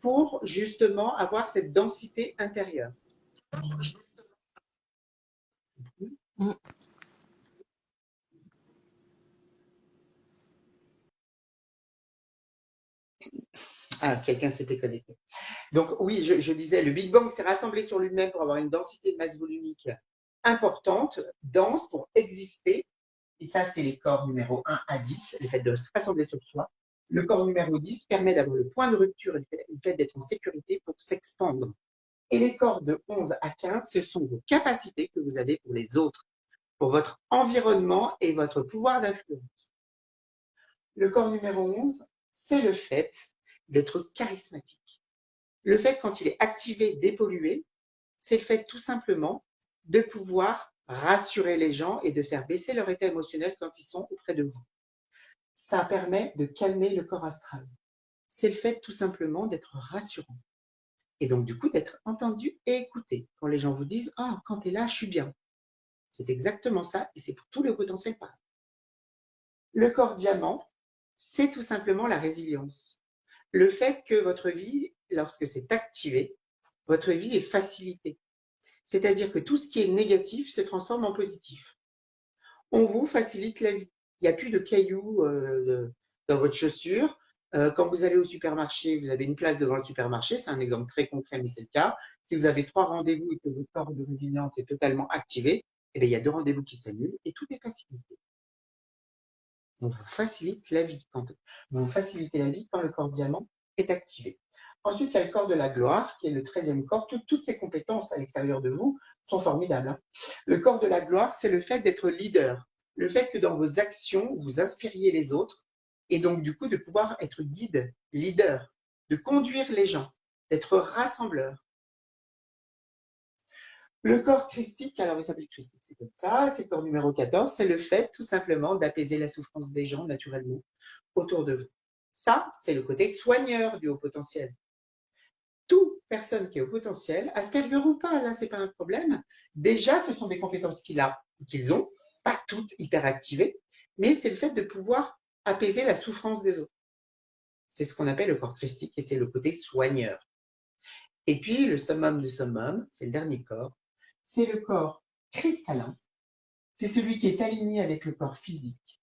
pour justement avoir cette densité intérieure. Ah, quelqu'un s'était connecté. Donc oui, je disais, le Big Bang s'est rassemblé sur lui-même pour avoir une densité de masse volumique importante, dense pour exister. Et ça, c'est les corps numéro 1 à 10, le fait de se rassembler sur soi. Le corps numéro 10 permet d'avoir le point de rupture, le fait d'être en sécurité pour s'expandre. Et les corps de 11 à 15, ce sont vos capacités que vous avez pour les autres, pour votre environnement et votre pouvoir d'influence. Le corps numéro 11, c'est le fait d'être charismatique. Le fait, quand il est activé, dépollué, c'est le fait tout simplement de pouvoir rassurer les gens et de faire baisser leur état émotionnel quand ils sont auprès de vous. Ça permet de calmer le corps astral. C'est le fait tout simplement d'être rassurant. Et donc du coup d'être entendu et écouté. Quand les gens vous disent « Ah, quand tu es là, je suis bien ». C'est exactement ça et c'est pour tous les potentiels pareil. Le corps diamant, c'est tout simplement la résilience. Le fait que votre vie, lorsque c'est activé, votre vie est facilitée. C'est-à-dire que tout ce qui est négatif se transforme en positif. On vous facilite la vie. Il n'y a plus de cailloux dans votre chaussure. Quand vous allez au supermarché, vous avez une place devant le supermarché. C'est un exemple très concret, mais c'est le cas. Si vous avez 3 rendez-vous et que votre corps de résilience est totalement activé, eh bien, il y a 2 rendez-vous qui s'annulent et tout est facilité. On vous facilite la vie. Vous facilitez la vie quand le corps diamant est activé. Ensuite, il y a le corps de la gloire, qui est le 13e corps. Toutes ces compétences à l'extérieur de vous sont formidables. Le corps de la gloire, c'est le fait d'être leader. Le fait que dans vos actions, vous inspiriez les autres. Et donc, du coup, de pouvoir être guide, leader, de conduire les gens, d'être rassembleur. Le corps christique, alors il s'appelle christique, c'est comme ça, c'est le corps numéro 14, c'est le fait tout simplement d'apaiser la souffrance des gens naturellement autour de vous. Ça, c'est le côté soigneur du haut potentiel. Toute personne qui est au potentiel, Asperger ou pas, là, c'est pas un problème. Déjà, ce sont des compétences qu'ils ont, pas toutes hyper activées, mais c'est le fait de pouvoir apaiser la souffrance des autres. C'est ce qu'on appelle le corps christique et c'est le côté soigneur. Et puis, le summum du summum, c'est le dernier corps, c'est le corps cristallin. C'est celui qui est aligné avec le corps physique.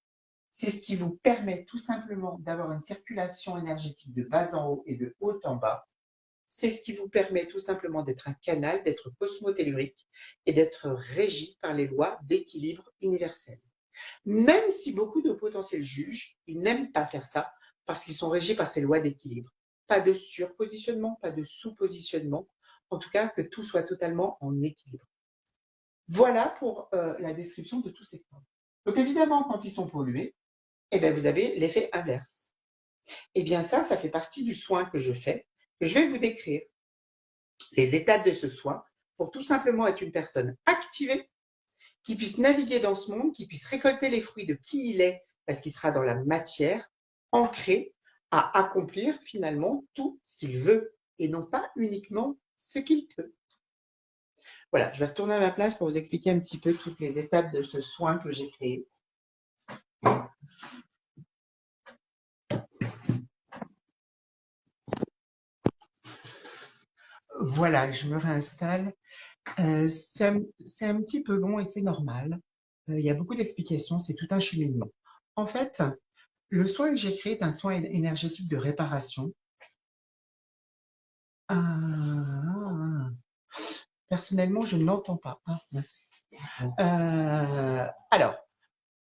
C'est ce qui vous permet tout simplement d'avoir une circulation énergétique de bas en haut et de haut en bas. C'est ce qui vous permet tout simplement d'être un canal, d'être cosmotellurique et d'être régi par les lois d'équilibre universel. Même si beaucoup de potentiels jugent, ils n'aiment pas faire ça parce qu'ils sont régis par ces lois d'équilibre. Pas de surpositionnement, pas de sous-positionnement. En tout cas, que tout soit totalement en équilibre. Voilà pour la description de tous ces corps. Donc évidemment, quand ils sont pollués, eh bien, vous avez l'effet inverse. Eh bien ça fait partie du soin que je fais, que je vais vous décrire. Les étapes de ce soin pour tout simplement être une personne activée qu'il puisse naviguer dans ce monde, qu'il puisse récolter les fruits de qui il est, parce qu'il sera dans la matière, ancré à accomplir finalement tout ce qu'il veut et non pas uniquement ce qu'il peut. Voilà, je vais retourner à ma place pour vous expliquer un petit peu toutes les étapes de ce soin que j'ai créé. Voilà, je me réinstalle. C'est un petit peu long et c'est normal. Il y a beaucoup d'explications, c'est tout un cheminement. En fait, le soin que j'ai créé est un soin énergétique de réparation. Personnellement, je ne l'entends pas. Alors,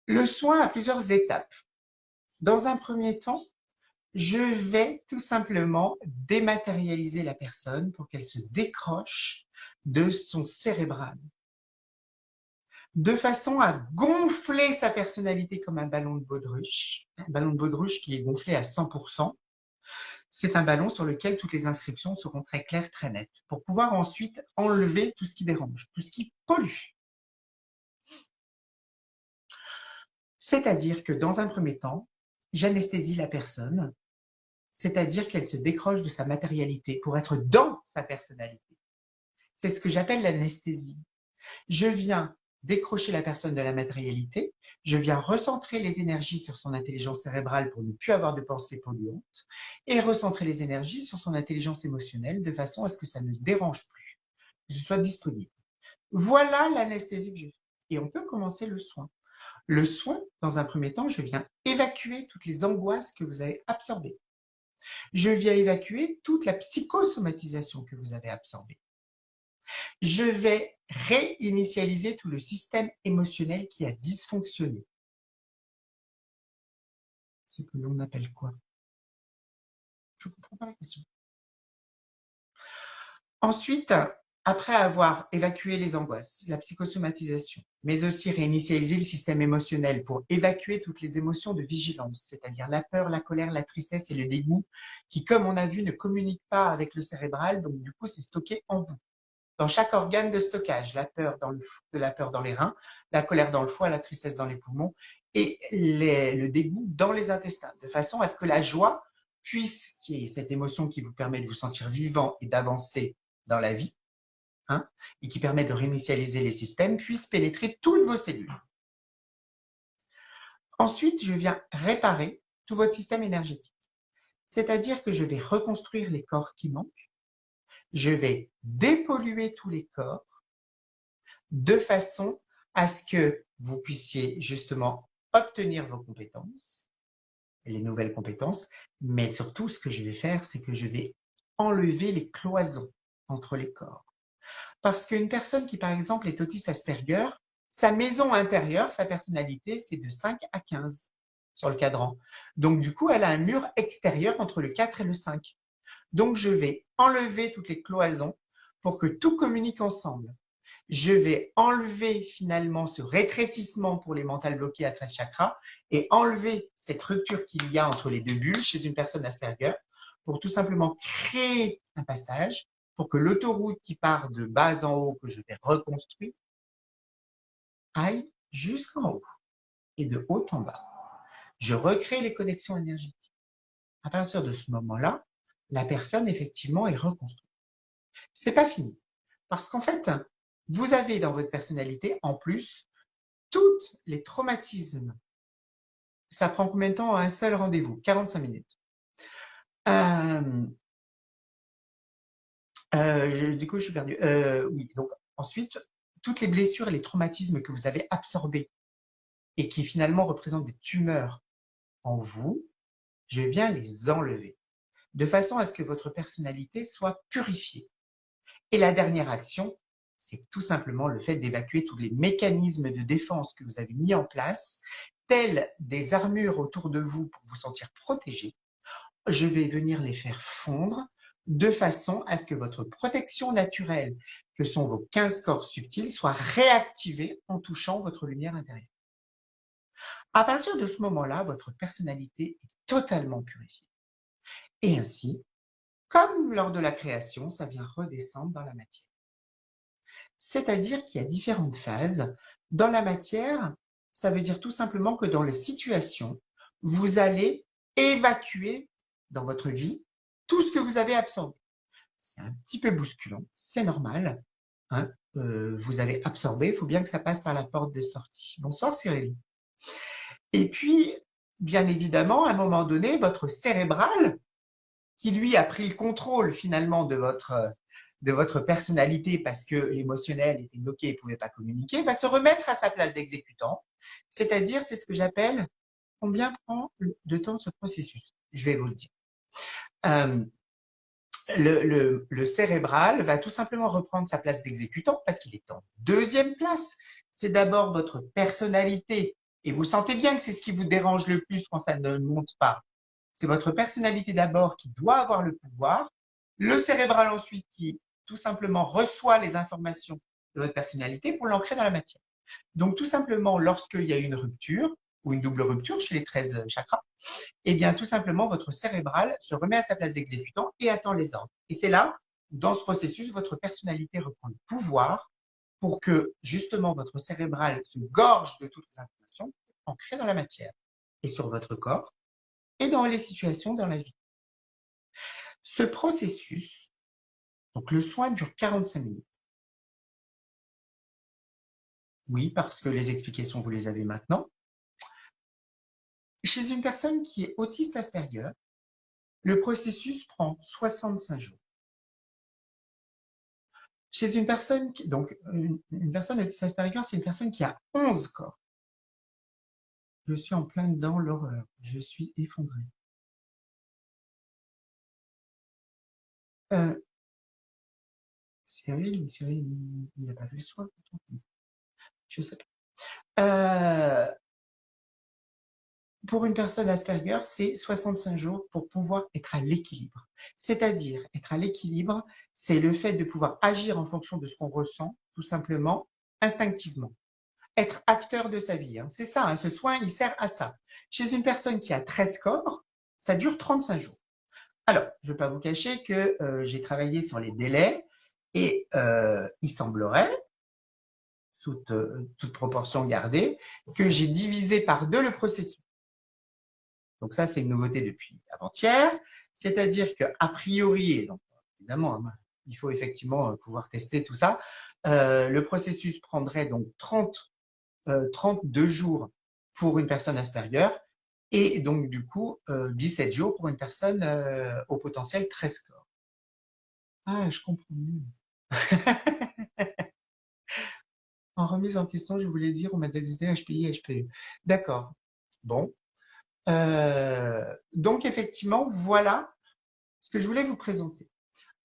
le soin a plusieurs étapes. Dans un premier temps, je vais tout simplement dématérialiser la personne pour qu'elle se décroche de son cérébral, de façon à gonfler sa personnalité comme un ballon de baudruche qui est gonflé à 100%. C'est un ballon sur lequel toutes les inscriptions seront très claires, très nettes, pour pouvoir ensuite enlever tout ce qui dérange, tout ce qui pollue. C'est-à-dire que dans un premier temps, j'anesthésie la personne, c'est-à-dire qu'elle se décroche de sa matérialité pour être dans sa personnalité. C'est ce que j'appelle l'anesthésie. Je viens décrocher la personne de la matérialité, je viens recentrer les énergies sur son intelligence cérébrale pour ne plus avoir de pensées polluantes et recentrer les énergies sur son intelligence émotionnelle de façon à ce que ça ne dérange plus, que ce soit disponible. Voilà l'anesthésie que je fais. Et on peut commencer le soin. Le soin, dans un premier temps, je viens évacuer toutes les angoisses que vous avez absorbées. Je viens évacuer toute la psychosomatisation que vous avez absorbée. Je vais réinitialiser tout le système émotionnel qui a dysfonctionné. Ce que l'on appelle quoi? Je ne comprends pas la question. Ensuite, après avoir évacué les angoisses, la psychosomatisation, mais aussi réinitialiser le système émotionnel pour évacuer toutes les émotions de vigilance, c'est-à-dire la peur, la colère, la tristesse et le dégoût, qui, comme on a vu, ne communiquent pas avec le cérébral, donc du coup, c'est stocké en vous. Dans chaque organe de stockage, la peur dans les reins, la colère dans le foie, la tristesse dans les poumons et le dégoût dans les intestins, de façon à ce que la joie puisse, qui est cette émotion qui vous permet de vous sentir vivant et d'avancer dans la vie, et qui permet de réinitialiser les systèmes, puisse pénétrer toutes vos cellules. Ensuite, je viens réparer tout votre système énergétique. C'est-à-dire que je vais reconstruire les corps qui manquent, je vais dépolluer tous les corps, de façon à ce que vous puissiez justement obtenir vos compétences, les nouvelles compétences, mais surtout ce que je vais faire, c'est que je vais enlever les cloisons entre les corps. Parce qu'une personne qui, par exemple, est autiste Asperger, sa maison intérieure, sa personnalité, c'est de 5 à 15 sur le cadran. Donc, du coup, elle a un mur extérieur entre le 4 et le 5. Donc, je vais enlever toutes les cloisons pour que tout communique ensemble. Je vais enlever finalement ce rétrécissement pour les mentales bloquées à 13 chakras et enlever cette rupture qu'il y a entre les deux bulles chez une personne Asperger pour tout simplement créer un passage pour que l'autoroute qui part de bas en haut, que je vais reconstruire, aille jusqu'en haut et de haut en bas. Je recrée les connexions énergétiques. À partir de ce moment-là, la personne effectivement est reconstruite. C'est pas fini. Parce qu'en fait, vous avez dans votre personnalité, en plus, tous les traumatismes. Ça prend combien de temps à un seul rendez-vous? 45 minutes. Du coup, je suis perdu. Oui, donc ensuite, toutes les blessures et les traumatismes que vous avez absorbés et qui finalement représentent des tumeurs en vous, je viens les enlever de façon à ce que votre personnalité soit purifiée. Et la dernière action, c'est tout simplement le fait d'évacuer tous les mécanismes de défense que vous avez mis en place, tels des armures autour de vous pour vous sentir protégé. Je vais venir les faire fondre de façon à ce que votre protection naturelle, que sont vos 15 corps subtils, soit réactivée en touchant votre lumière intérieure. À partir de ce moment-là, votre personnalité est totalement purifiée. Et ainsi, comme lors de la création, ça vient redescendre dans la matière. C'est-à-dire qu'il y a différentes phases. Dans la matière, ça veut dire tout simplement que dans les situations, vous allez évacuer dans votre vie tout ce que vous avez absorbé. C'est un petit peu bousculant, c'est normal. Hein, vous avez absorbé, il faut bien que ça passe par la porte de sortie. Bonsoir Cyril. Et puis, bien évidemment, à un moment donné, votre cérébral, qui lui a pris le contrôle finalement de votre personnalité parce que l'émotionnel était bloqué et ne pouvait pas communiquer, va se remettre à sa place d'exécutant. C'est-à-dire, c'est ce que j'appelle combien prend de temps ce processus. Je vais vous le dire. Euh, le cérébral va tout simplement reprendre sa place d'exécutant parce qu'il est en deuxième place. C'est d'abord votre personnalité et vous sentez bien que c'est ce qui vous dérange le plus quand ça ne monte pas. C'est votre personnalité d'abord qui doit avoir le pouvoir, le cérébral ensuite qui tout simplement reçoit les informations de votre personnalité pour l'ancrer dans la matière. Donc tout simplement, lorsqu'il y a une rupture ou une double rupture chez les 13 chakras, eh bien tout simplement, votre cérébral se remet à sa place d'exécutant et attend les ordres. Et c'est là, dans ce processus, votre personnalité reprend le pouvoir pour que justement votre cérébral se gorge de toutes les informations ancrées dans la matière et sur votre corps et dans les situations dans la vie. Ce processus, donc le soin dure 45 minutes. Oui, parce que les explications, vous les avez maintenant. Chez une personne qui est autiste Asperger, le processus prend 65 jours. Chez une personne, donc une personne autiste Asperger, c'est une personne qui a 11 corps. Je suis en plein dedans l'horreur. Je suis effondré. Cyril, il n'a pas fait le soin. Je sais pas. Pour une personne Asperger, c'est 65 jours pour pouvoir être à l'équilibre. C'est-à-dire, être à l'équilibre, c'est le fait de pouvoir agir en fonction de ce qu'on ressent, tout simplement, instinctivement. Être acteur de sa vie. Hein. C'est ça, hein, ce soin, il sert à ça. Chez une personne qui a 13 corps, ça dure 35 jours. Alors, je ne vais pas vous cacher que j'ai travaillé sur les délais et il semblerait, toute proportion gardée, que j'ai divisé par 2 le processus. Donc ça, c'est une nouveauté depuis avant-hier. C'est-à-dire qu'a priori, et donc évidemment, il faut effectivement pouvoir tester tout ça, le processus prendrait donc 32 jours pour une personne Asperger et donc du coup 17 jours pour une personne au potentiel 13 corps. Ah, je comprends mieux. En remise en question, je voulais dire, on m'a diagnostiqué HPI, HPE. D'accord. Bon. Donc effectivement, voilà ce que je voulais vous présenter.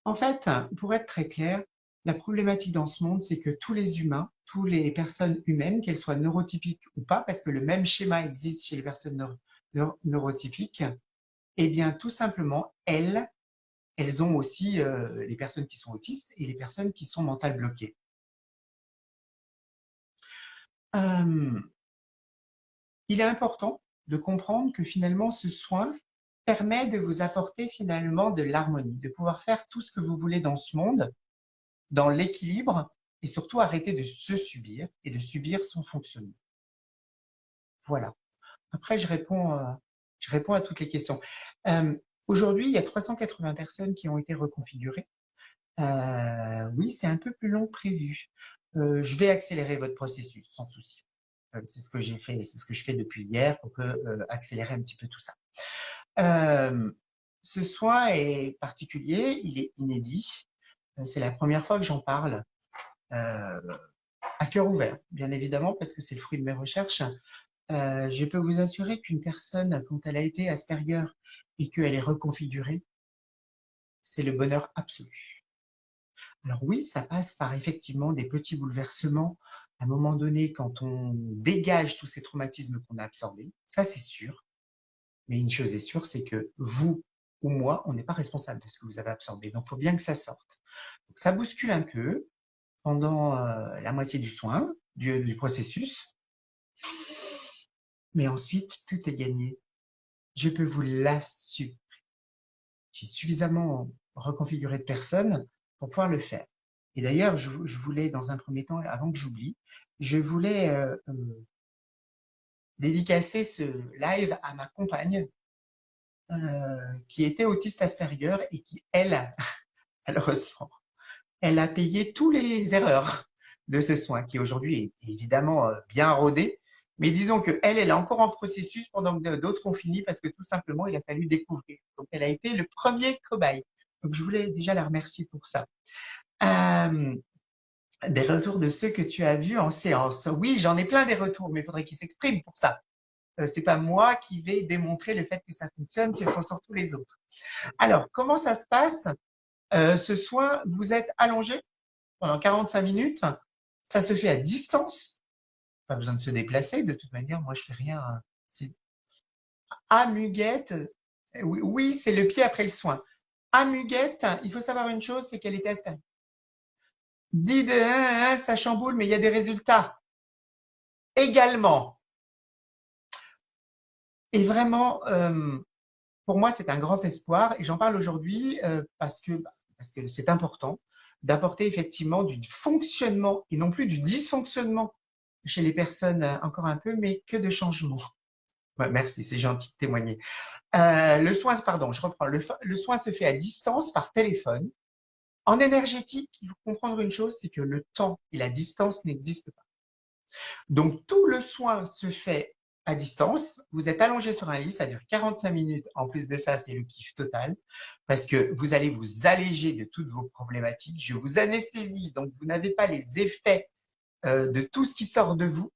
En fait, pour être très clair, la problématique dans ce monde, c'est que tous les humains, toutes les personnes humaines, qu'elles soient neurotypiques ou pas, parce que le même schéma existe chez les personnes neurotypiques, eh bien, tout simplement, elles ont aussi les personnes qui sont autistes et les personnes qui sont mentales bloquées. Il est important de comprendre que finalement, ce soin permet de vous apporter finalement de l'harmonie, de pouvoir faire tout ce que vous voulez dans ce monde, dans l'équilibre, et surtout arrêter de se subir et de subir son fonctionnement. Voilà. Après, je réponds à toutes les questions. Aujourd'hui, il y a 380 personnes qui ont été reconfigurées. Oui, c'est un peu plus long que prévu. Je vais accélérer votre processus, sans souci. C'est ce que j'ai fait, c'est ce que je fais depuis hier pour accélérer un petit peu tout ça. Ce soin est particulier, il est inédit. C'est la première fois que j'en parle à cœur ouvert, bien évidemment, parce que c'est le fruit de mes recherches. Je peux vous assurer qu'une personne, quand elle a été Asperger et qu'elle est reconfigurée, c'est le bonheur absolu. Alors oui, ça passe par effectivement des petits bouleversements à un moment donné quand on dégage tous ces traumatismes qu'on a absorbés, ça c'est sûr. Mais une chose est sûre, c'est que vous ou moi, on n'est pas responsable de ce que vous avez absorbé. Donc, il faut bien que ça sorte. Donc, ça bouscule un peu pendant la moitié du soin, du processus. Mais ensuite, tout est gagné. Je peux vous l'assurer. J'ai suffisamment reconfiguré de personnes pour pouvoir le faire. Et d'ailleurs, je voulais, dans un premier temps, avant que j'oublie, je voulais dédicacer ce live à ma compagne qui était autiste Asperger et qui, elle, malheureusement, elle a payé tous les erreurs de ce soin qui aujourd'hui est évidemment bien rodé. Mais disons que elle est encore en processus pendant que d'autres ont fini parce que tout simplement, il a fallu découvrir. Donc, elle a été le premier cobaye. Donc, je voulais déjà la remercier pour ça. Euh, des retours de ceux que tu as vus en séance. Oui, j'en ai plein des retours, mais il faudrait qu'ils s'expriment pour ça. C'est pas moi qui vais démontrer le fait que ça fonctionne, ce sont surtout les autres. Alors, comment ça se passe ce soin, vous êtes allongé pendant 45 minutes. Ça se fait à distance. Pas besoin de se déplacer. De toute manière, moi, je fais rien. C'est à Muguette. Oui, oui, c'est le pied après le soin. À Muguette, il faut savoir une chose, c'est qu'elle était Asperger. Dit de ça chamboule, mais il y a des résultats également. Et vraiment, pour moi, c'est un grand espoir. Et j'en parle aujourd'hui parce que c'est important d'apporter effectivement du fonctionnement et non plus du dysfonctionnement chez les personnes encore un peu, mais que de changement. Ouais, merci, c'est gentil de témoigner. Le soin, pardon, je reprends. Le soin se fait à distance par téléphone. En énergétique, il faut comprendre une chose, c'est que le temps et la distance n'existent pas. Donc, tout le soin se fait à distance. Vous êtes allongé sur un lit, ça dure 45 minutes. En plus de ça, c'est le kiff total parce que vous allez vous alléger de toutes vos problématiques. Je vous anesthésie, donc vous n'avez pas les effets de tout ce qui sort de vous.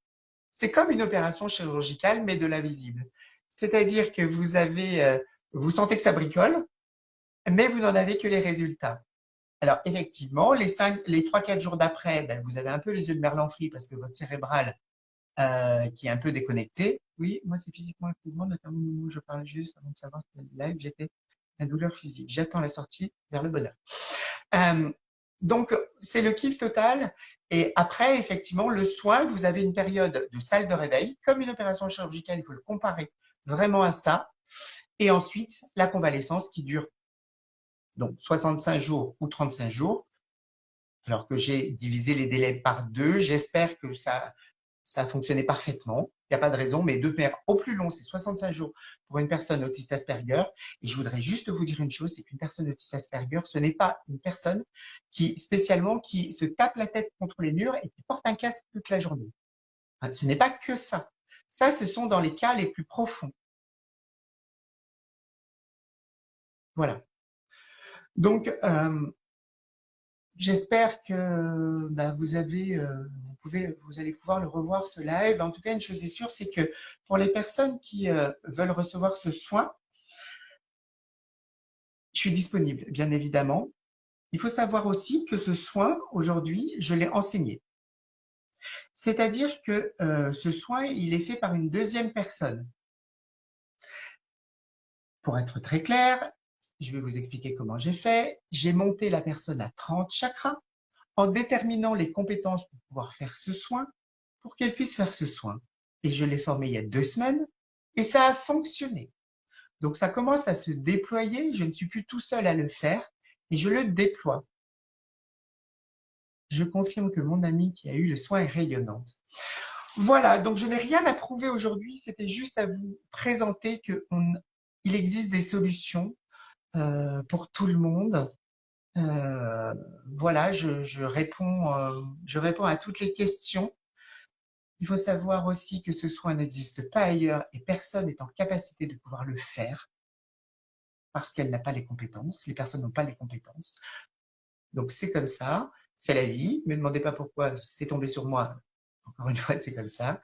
C'est comme une opération chirurgicale, mais de l'invisible. C'est-à-dire que vous sentez que ça bricole, mais vous n'en avez que les résultats. Alors, effectivement, les 3-4 jours d'après, ben, vous avez un peu les yeux de merlan frit parce que votre cérébral qui est un peu déconnecté. Oui, moi, c'est physiquement un mouvement, notamment au moment où je parle juste avant de savoir que le live, j'étais la douleur physique. J'attends la sortie vers le bonheur. Euh, donc, c'est le kiff total. Et après, effectivement, le soin, vous avez une période de salle de réveil. Comme une opération chirurgicale, il faut le comparer vraiment à ça. Et ensuite, la convalescence qui dure donc 65 jours ou 35 jours. Alors que j'ai divisé les délais par deux, j'espère que ça a fonctionné parfaitement. Il n'y a pas de raison, mais de manière au plus long, c'est 65 jours pour une personne autiste Asperger. Et je voudrais juste vous dire une chose, c'est qu'une personne autiste Asperger, ce n'est pas une personne qui se tape la tête contre les murs et qui porte un casque toute la journée. Ce n'est pas que ça. Ça, ce sont dans les cas les plus profonds. Voilà. Donc, j'espère que bah, vous allez pouvoir le revoir ce live. En tout cas, une chose est sûre, c'est que pour les personnes qui veulent recevoir ce soin, je suis disponible, bien évidemment. Il faut savoir aussi que ce soin, aujourd'hui, je l'ai enseigné. C'est-à-dire que ce soin, il est fait par une deuxième personne. Pour être très clair, je vais vous expliquer comment j'ai fait. J'ai monté la personne à 30 chakras en déterminant les compétences pour pouvoir faire ce soin, pour qu'elle puisse faire ce soin. Et je l'ai formée il y a 2 semaines et ça a fonctionné. Donc ça commence à se déployer. Je ne suis plus tout seul à le faire et je le déploie. Je confirme que mon amie qui a eu le soin est rayonnante. Voilà, donc je n'ai rien à prouver aujourd'hui, c'était juste à vous présenter qu'il existe des solutions pour tout le monde. Voilà, je réponds à toutes les questions. Il faut savoir aussi que ce soin n'existe pas ailleurs et personne n'est en capacité de pouvoir le faire parce qu'elle n'a pas les compétences. Les personnes n'ont pas les compétences. Donc c'est comme ça, c'est la vie. Ne me demandez pas pourquoi c'est tombé sur moi. Encore une fois, c'est comme ça.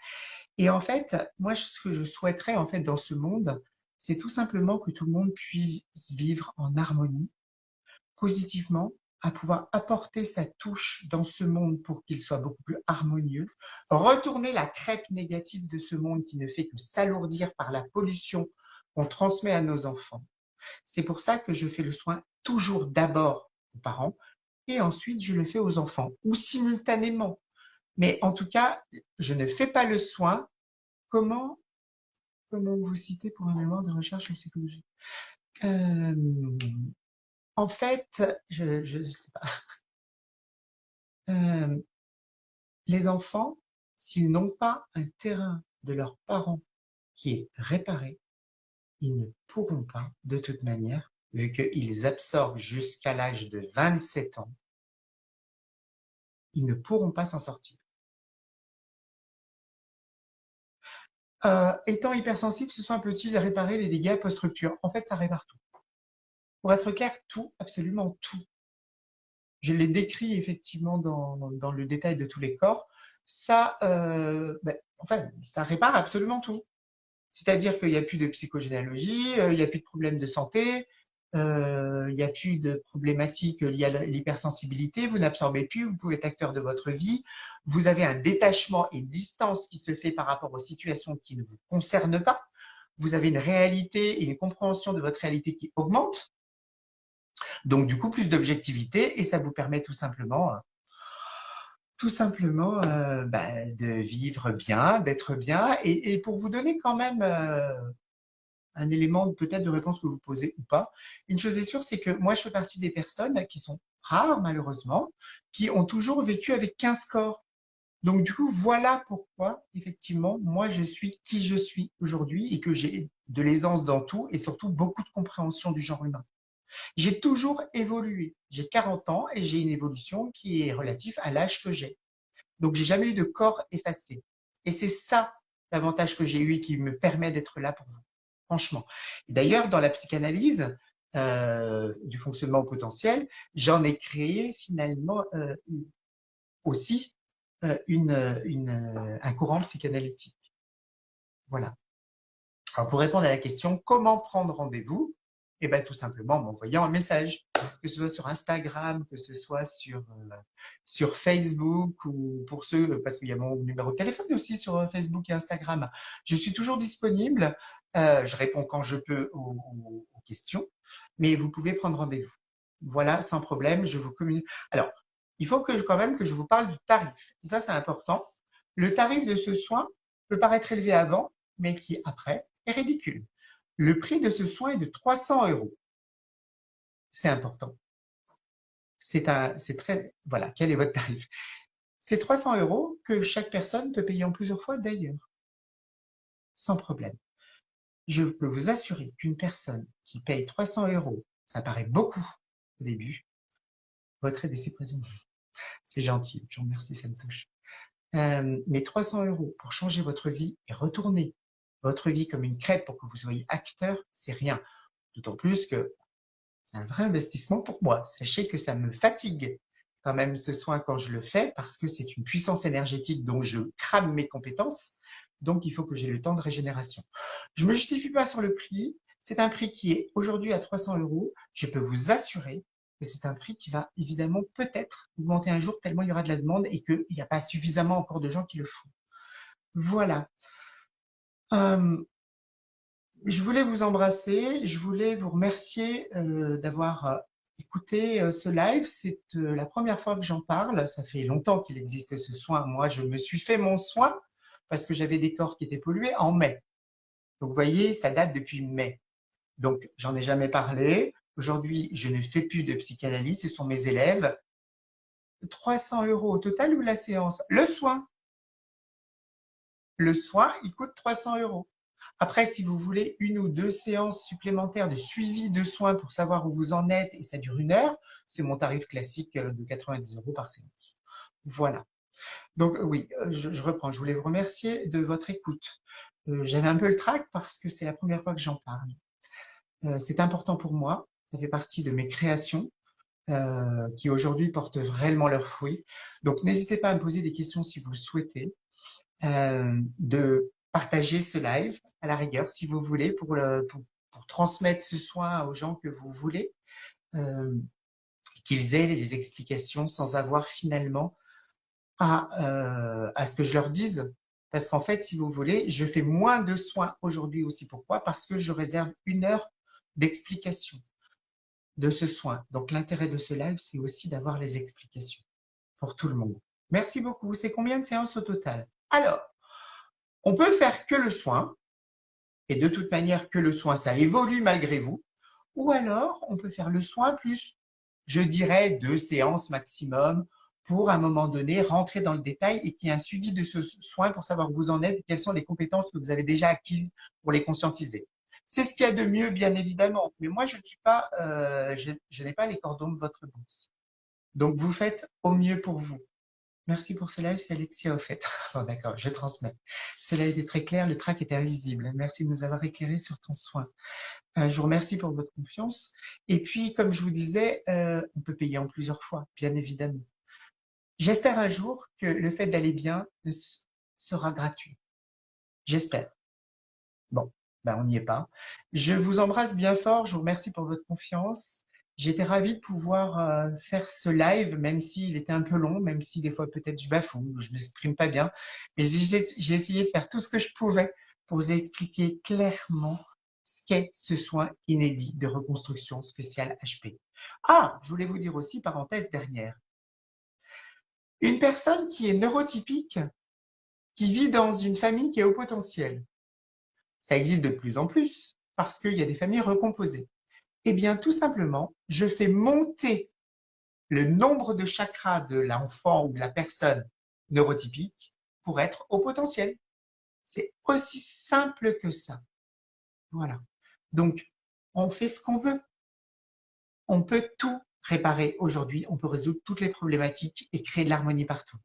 Et en fait, moi, ce que je souhaiterais en fait dans ce monde, c'est tout simplement que tout le monde puisse vivre en harmonie, positivement, à pouvoir apporter sa touche dans ce monde pour qu'il soit beaucoup plus harmonieux, retourner la crêpe négative de ce monde qui ne fait que s'alourdir par la pollution qu'on transmet à nos enfants. C'est pour ça que je fais le soin toujours d'abord aux parents et ensuite je le fais aux enfants ou simultanément. Mais en tout cas, je ne fais pas le soin. Comment, comment vous citez pour un mémoire de recherche en psychologie En fait, je sais pas. Euh, les enfants, s'ils n'ont pas un terrain de leurs parents qui est réparé, ils ne pourront pas, de toute manière, vu qu'ils absorbent jusqu'à l'âge de 27 ans, ils ne pourront pas s'en sortir. Étant hypersensible, ce soit peut-il réparer les dégâts post-rupture? En fait, ça répare tout. Pour être clair, tout, absolument tout. Je l'ai décrit effectivement dans le détail de tous les corps. Ça, enfin, ça répare absolument tout. C'est-à-dire qu'il n'y a plus de psychogénéalogie, il n'y a plus de problèmes de santé, il n'y a plus de problématiques liées à l'hypersensibilité, vous n'absorbez plus, vous pouvez être acteur de votre vie, vous avez un détachement et une distance qui se fait par rapport aux situations qui ne vous concernent pas, vous avez une réalité et une compréhension de votre réalité qui augmente, donc du coup plus d'objectivité et ça vous permet tout simplement de vivre bien, d'être bien et pour vous donner quand même un élément peut-être de réponse que vous posez ou pas. Une chose est sûre, c'est que moi, je fais partie des personnes qui sont rares, malheureusement, qui ont toujours vécu avec 15 corps. Donc, du coup, voilà pourquoi, effectivement, moi, je suis qui je suis aujourd'hui et que j'ai de l'aisance dans tout et surtout beaucoup de compréhension du genre humain. J'ai toujours évolué. J'ai 40 ans et j'ai une évolution qui est relative à l'âge que j'ai. Donc, j'ai jamais eu de corps effacé. Et c'est ça l'avantage que j'ai eu et qui me permet d'être là pour vous. Franchement. D'ailleurs, dans la psychanalyse du fonctionnement au potentiel, j'en ai créé finalement aussi un courant psychanalytique. Voilà. Alors, pour répondre à la question, comment prendre rendez-vous? Eh bien, tout simplement en m'envoyant un message, que ce soit sur Instagram, que ce soit sur Facebook ou pour ceux, parce qu'il y a mon numéro de téléphone aussi sur Facebook et Instagram. Je suis toujours disponible. Je réponds quand je peux aux questions, mais vous pouvez prendre rendez-vous. Voilà, sans problème, je vous communique. Alors, il faut quand même que je vous parle du tarif. Et ça, c'est important. Le tarif de ce soin peut paraître élevé avant, mais qui après est ridicule. Le prix de ce soin est de 300 euros. C'est important. C'est très, voilà, quel est votre tarif? C'est 300 euros que chaque personne peut payer en plusieurs fois d'ailleurs, sans problème. Je peux vous assurer qu'une personne qui paye 300 euros, ça paraît beaucoup au début, votre aide est si présente. C'est gentil, je vous remercie, ça me touche. Mais 300 euros pour changer votre vie et retourner votre vie comme une crêpe pour que vous soyez acteur, c'est rien. D'autant plus que c'est un vrai investissement pour moi. Sachez que ça me fatigue quand même ce soin quand je le fais parce que c'est une puissance énergétique dont je crame mes compétences. Donc, il faut que j'ai le temps de régénération. Je ne me justifie pas sur le prix. C'est un prix qui est aujourd'hui à 300 euros. Je peux vous assurer que c'est un prix qui va évidemment peut-être augmenter un jour tellement il y aura de la demande et qu'il n'y a pas suffisamment encore de gens qui le font. Voilà. Je voulais vous embrasser, je voulais vous remercier d'avoir écouté ce live. C'est la première fois que j'en parle. Ça fait longtemps qu'il existe ce soin. Moi, je me suis fait mon soin parce que j'avais des corps qui étaient pollués en mai. Donc, vous voyez, ça date depuis mai. Donc, j'en ai jamais parlé. Aujourd'hui, je ne fais plus de psychanalyse. Ce sont mes élèves. 300 euros au total ou la séance? Le soin. Le soin, il coûte 300 euros. Après, si vous voulez une ou deux séances supplémentaires de suivi de soins pour savoir où vous en êtes et ça dure 1 heure, c'est mon tarif classique de 90 euros par séance. Voilà. Donc oui, je reprends. Je voulais vous remercier de votre écoute. J'avais un peu le trac parce que c'est la première fois que j'en parle. C'est important pour moi. Ça fait partie de mes créations qui aujourd'hui portent réellement leurs fruits. Donc n'hésitez pas à me poser des questions si vous le souhaitez. De partager ce live à la rigueur si vous voulez pour transmettre ce soin aux gens que vous voulez, qu'ils aient les explications sans avoir finalement à ce que je leur dise. Parce qu'en fait, si vous voulez, je fais moins de soins aujourd'hui aussi. Pourquoi? Parce que je réserve 1 heure d'explication de ce soin. Donc l'intérêt de ce live, c'est aussi d'avoir les explications pour tout le monde. Merci beaucoup. C'est combien de séances au total? Alors, on peut faire que le soin, et de toute manière que le soin, ça évolue malgré vous, ou alors on peut faire le soin plus, je dirais, 2 séances maximum pour, à un moment donné, rentrer dans le détail et qu'il y ait un suivi de ce soin pour savoir où vous en êtes et quelles sont les compétences que vous avez déjà acquises pour les conscientiser. C'est ce qu'il y a de mieux, bien évidemment. Mais moi, je ne suis pas, je n'ai pas les cordons de votre bourse. Donc, vous faites au mieux pour vous. Merci pour cela, c'est Alexia au fait. Bon, d'accord, je transmets. Cela a été très clair, le trac était visible. Merci de nous avoir éclairé sur ton soin. Je vous remercie pour votre confiance. Et puis, comme je vous disais, on peut payer en plusieurs fois, bien évidemment. J'espère un jour que le fait d'aller bien sera gratuit. J'espère. Bon, ben on n'y est pas. Je vous embrasse bien fort, je vous remercie pour votre confiance. J'étais ravie de pouvoir faire ce live, même s'il était un peu long, même si des fois peut-être je bafoue, je m'exprime pas bien, mais j'ai essayé de faire tout ce que je pouvais pour vous expliquer clairement ce qu'est ce soin inédit de reconstruction spéciale HP. Ah, je voulais vous dire aussi, parenthèse derrière, une personne qui est neurotypique, qui vit dans une famille qui est au potentiel, ça existe de plus en plus parce qu'il y a des familles recomposées. Eh bien, tout simplement, je fais monter le nombre de chakras de l'enfant ou de la personne neurotypique pour être au potentiel. C'est aussi simple que ça. Voilà. Donc, on fait ce qu'on veut. On peut tout réparer aujourd'hui. On peut résoudre toutes les problématiques et créer de l'harmonie partout.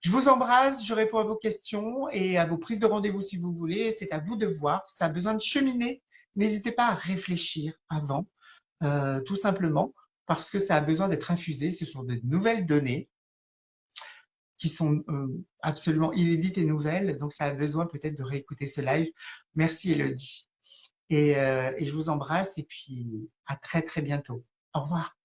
Je vous embrasse, je réponds à vos questions et à vos prises de rendez-vous si vous voulez. C'est à vous de voir. Ça a besoin de cheminer. N'hésitez pas à réfléchir avant, tout simplement, parce que ça a besoin d'être infusé. Ce sont de nouvelles données qui sont absolument inédites et nouvelles. Donc, ça a besoin peut-être de réécouter ce live. Merci Elodie. Et je vous embrasse et puis à très très bientôt. Au revoir.